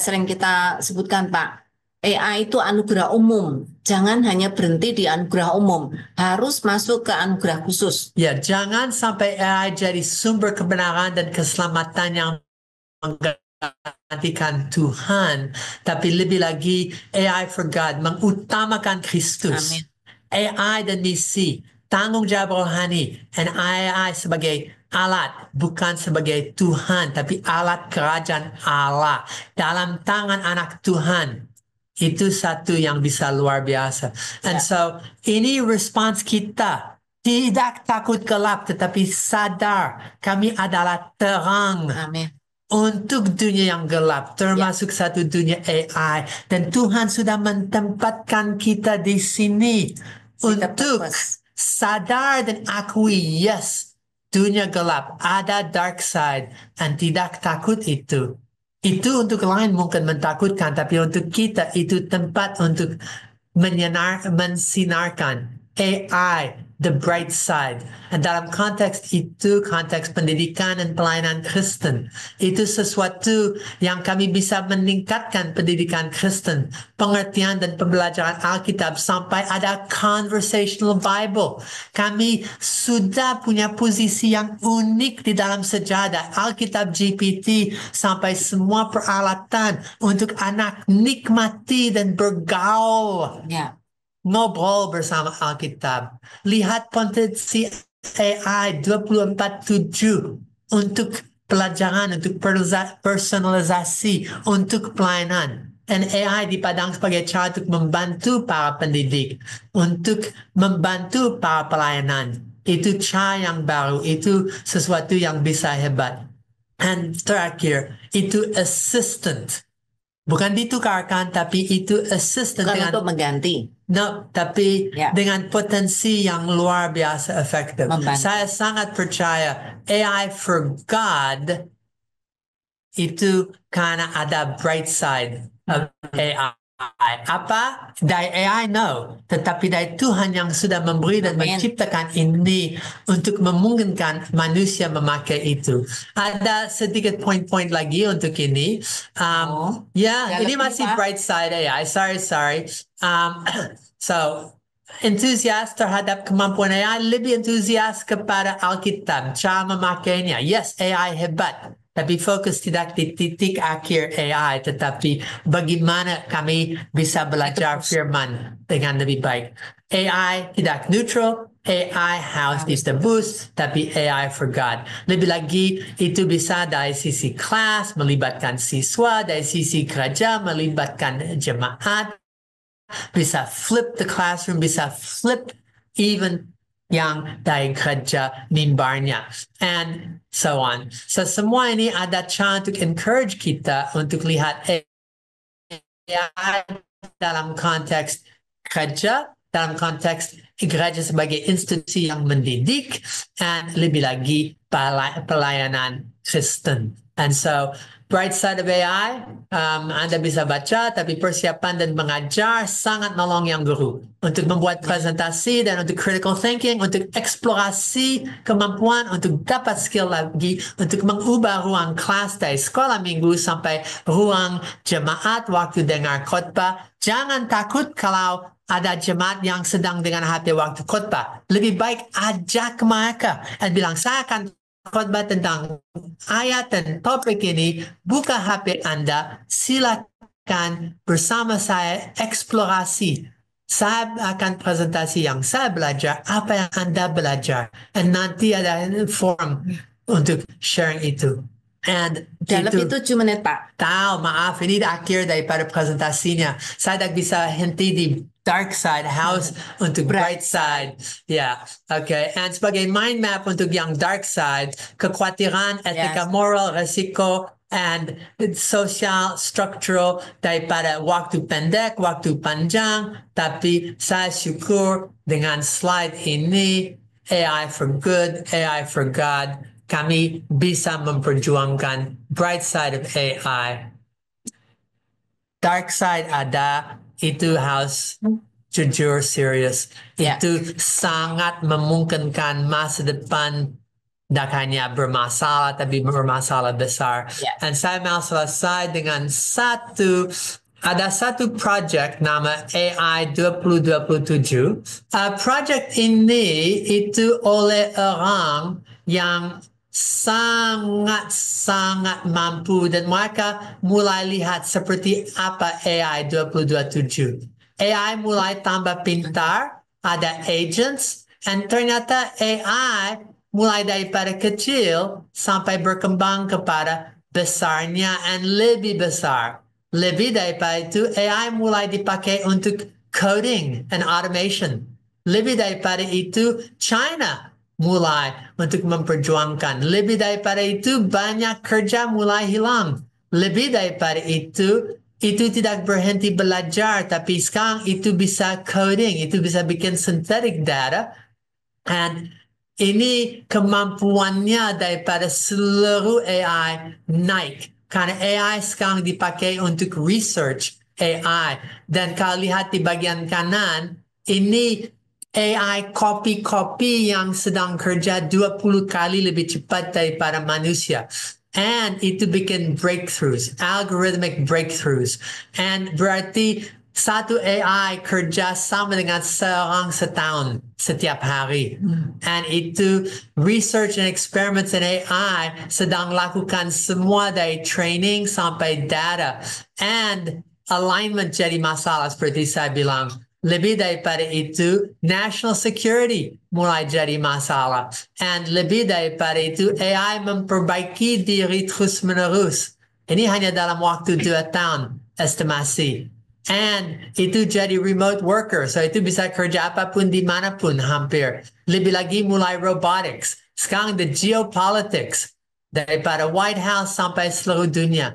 sering kita sebutkan, Pak. AI itu anugerah umum. Jangan hanya berhenti di anugerah umum. Harus masuk ke anugerah khusus. Ya, jangan sampai AI jadi sumber kebenaran dan keselamatan yang menggantikan Tuhan. Tapi lebih lagi, AI for God mengutamakan Kristus. Amin. AI dan misi, tanggung jawab rohani, dan AI sebagai alat, bukan sebagai Tuhan, tapi alat kerajaan Allah dalam tangan anak Tuhan. Itu satu yang bisa luar biasa. And so, ini respons kita. Tidak takut gelap, tetapi sadar kami adalah terang. Amin. Untuk dunia yang gelap, termasuk satu dunia AI. Dan Tuhan sudah menempatkan kita di sini untuk sadar dan akui, yes, dunia gelap, ada dark side, dan tidak takut itu. Itu untuk lain mungkin mentakutkan, tapi untuk kita itu tempat untuk mensinarkan AI, the bright side. Dan dalam konteks itu, konteks pendidikan dan pelayanan Kristen, itu sesuatu yang kami bisa meningkatkan pendidikan Kristen, pengertian dan pembelajaran Alkitab sampai ada conversational Bible. Kami sudah punya posisi yang unik di dalam sejadah Alkitab GPT sampai semua peralatan untuk anak nikmati dan bergaul. Ngobrol bersama Alkitab. Lihat potensi AI 24/7 untuk pelajaran, untuk personalisasi, untuk pelayanan. And AI dipandang sebagai cara untuk membantu para pendidik, untuk membantu para pelayanan. Itu cara yang baru, itu sesuatu yang bisa hebat. And terakhir, itu assistant. Bukan ditukarkan, tapi itu assistant Bukan dengan untuk mengganti. no, tapi Ya. dengan potensi yang luar biasa efektif. Membantu. Saya sangat percaya AI for God itu karena ada bright side of AI. Apa? Dari AI, no. Tetapi dari Tuhan yang sudah memberi dan Amin. menciptakan ini untuk memungkinkan manusia memakai itu. Ada sedikit poin-poin lagi untuk ini. Ya, Yang ini lebih, masih Pak. bright side AI. Sorry. So, entusias terhadap kemampuan AI, lebih entusias kepada Alkitab, cara memakainya. Yes, AI hebat. Tapi fokus tidak di titik akhir AI, tetapi bagaimana kami bisa belajar firman dengan lebih baik. AI tidak neutral, AI harus ditebus, tapi AI for God. Lebih lagi, itu bisa dari sisi kelas, melibatkan siswa, dari sisi gereja, melibatkan jemaat, bisa flip the classroom, bisa flip even yang dari gereja mimbarnya, and so on. So semua ini ada cara untuk encourage kita untuk lihat AI dalam konteks gereja, dalam konteks gereja sebagai institusi yang mendidik, and lebih lagi pelayanan Kristen. And so, bright side of AI, Anda bisa baca, tapi persiapan dan mengajar sangat nolong yang guru untuk membuat presentasi dan untuk critical thinking, untuk eksplorasi kemampuan, untuk dapat skill lagi, untuk mengubah ruang kelas dari sekolah minggu sampai ruang jemaat waktu dengar khotbah. Jangan takut kalau ada jemaat yang sedang dengan HP waktu khotbah. Lebih baik ajak mereka dan bilang, saya akan khotbah tentang ayat dan topik ini, buka HP Anda, silakan bersama saya eksplorasi. Saya akan presentasi yang saya belajar, apa yang Anda belajar. Dan nanti ada forum untuk sharing itu. And Dan itu, lebih 7 menit, Pak. tahu, maaf, ini akhir daripada presentasinya. Saya tak bisa henti di dark side, house untuk bright side. Ya, okay. And sebagai mind map untuk yang dark side, kekhawatiran, etika Yes. moral, resiko, and social, structural daripada waktu pendek, waktu panjang. Tapi saya syukur dengan slide ini, AI for good, AI for God, kami bisa memperjuangkan bright side of AI. Dark side ada, itu harus jujur, serius. Ya. Itu sangat memungkinkan masa depan tidak hanya bermasalah, tapi bermasalah besar. Ya. Dan saya mau selesai dengan ada satu project nama AI 2027. Project ini itu oleh orang yang sangat mampu dan mereka mulai lihat seperti apa AI 2027. AI mulai tambah pintar, ada agents, dan ternyata AI mulai daripada kecil sampai berkembang kepada besarnya dan lebih besar. Lebih daripada itu, AI mulai dipakai untuk coding and automation. Lebih daripada itu, China mulai untuk memperjuangkan. Lebih daripada itu, banyak kerja mulai hilang. Lebih daripada itu tidak berhenti belajar, tapi sekarang itu bisa coding, itu bisa bikin synthetic data. And ini kemampuannya daripada seluruh AI naik. Karena AI sekarang dipakai untuk research AI. Dan kalau lihat di bagian kanan, ini AI copy yang sedang kerja 20 kali lebih cepat daripada manusia. And itu bikin breakthroughs, algorithmic breakthroughs. And berarti satu AI kerja sama dengan seorang setahun setiap hari. And itu research and experiments in AI sedang lakukan semua dari training sampai data. And alignment jadi masalah seperti saya bilang. Lebih daripada itu, national security mulai jadi masalah. And lebih daripada itu, AI memperbaiki diri terus-menerus. Ini hanya dalam waktu 2 tahun. estimasi. And itu jadi remote worker. So itu bisa kerja apapun dimanapun hampir. Lebih lagi mulai robotics. Sekarang the geopolitics. Daripada White House sampai seluruh dunia.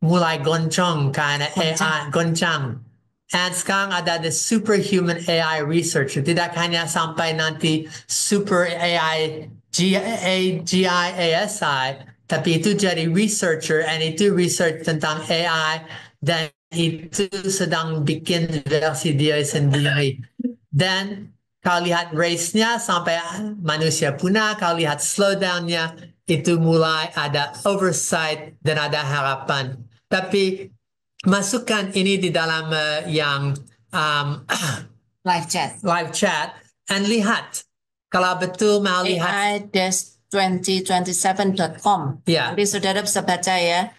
Mulai goncang karena AI. Goncang. And sekarang ada the superhuman AI researcher. Tidak hanya sampai nanti super AI GIASI. Tapi itu jadi researcher. And itu research tentang AI. Dan itu sedang bikin versi dia sendiri. Dan kau lihat race-nya sampai manusia punah, kau lihat slowdown-nya, itu mulai ada oversight dan ada harapan. Tapi masukkan ini di dalam yang Live chat. live chat and lihat. Kalau betul mau lihat. AI-2027.com. Ya. Jadi saudara bisa baca ya.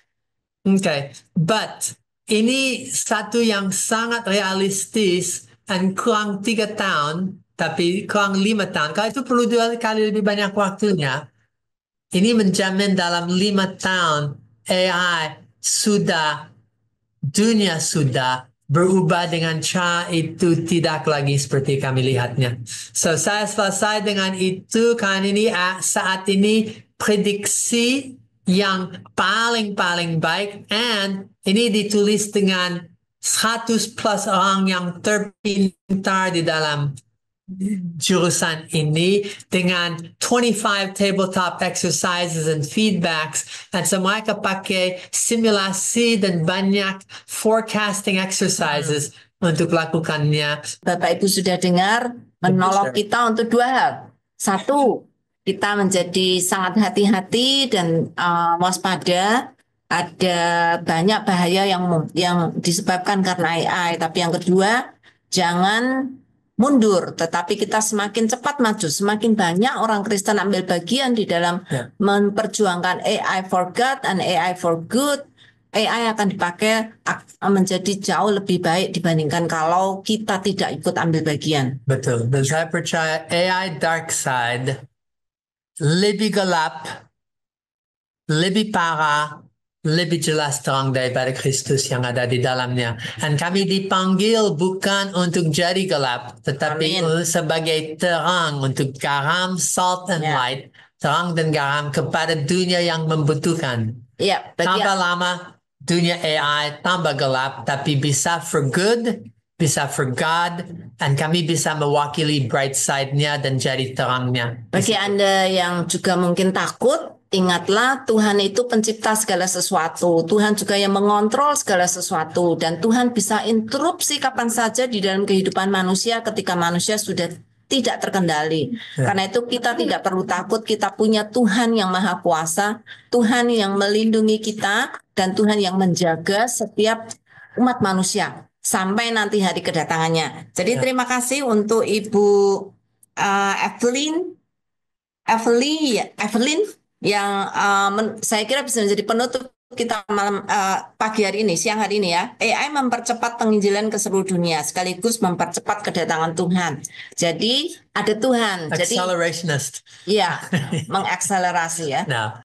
Okay, but ini satu yang sangat realistis dan kurang 3 tahun, tapi kurang 5 tahun. Kalau itu perlu 2 kali lebih banyak waktunya. Ini menjamin dalam 5 tahun AI dunia sudah berubah dengan cara itu tidak lagi seperti kami lihatnya. So saya selesai dengan itu karena ini saat ini prediksi yang paling baik, and ini ditulis dengan 100 plus orang yang terpintar di dalam jurusan ini dengan 25 tabletop exercises and feedbacks, dan mereka pakai simulasi dan banyak forecasting exercises untuk lakukannya. Bapak Ibu sudah dengar, menolong kita untuk 2 hal. 1, kita menjadi sangat hati-hati dan waspada. Ada banyak bahaya yang disebabkan karena AI. Tapi yang kedua, jangan mundur, tetapi kita semakin cepat maju. Semakin banyak orang Kristen ambil bagian di dalam memperjuangkan AI for God and AI for good. AI akan dipakai menjadi jauh lebih baik dibandingkan kalau kita tidak ikut ambil bagian. Betul. Dan saya percaya AI dark side lebih gelap, lebih parah, lebih jelas terang daripada Kristus yang ada di dalamnya. Dan kami dipanggil bukan untuk jadi gelap, tetapi sebagai terang, untuk garam, salt and light, terang dan garam kepada dunia yang membutuhkan. Ya, tambah lama dunia AI tambah gelap, tapi bisa for good, bisa for God, dan kami bisa mewakili bright side-nya dan jadi terangnya. Bagi Anda yang juga mungkin takut, ingatlah Tuhan itu pencipta segala sesuatu. Tuhan juga yang mengontrol segala sesuatu. Dan Tuhan bisa interupsi kapan saja di dalam kehidupan manusia ketika manusia sudah tidak terkendali. Karena itu kita tidak perlu takut, kita punya Tuhan yang Maha Kuasa, Tuhan yang melindungi kita, dan Tuhan yang menjaga setiap umat manusia sampai nanti hari kedatangannya. Jadi terima kasih untuk Ibu Evelyn yang saya kira bisa menjadi penutup kita malam pagi hari ini, siang hari ini ya. AI mempercepat penginjilan ke seluruh dunia sekaligus mempercepat kedatangan Tuhan. Jadi ada Tuhan. Accelerationist. Jadi ya, mengakselerasi ya. Nah,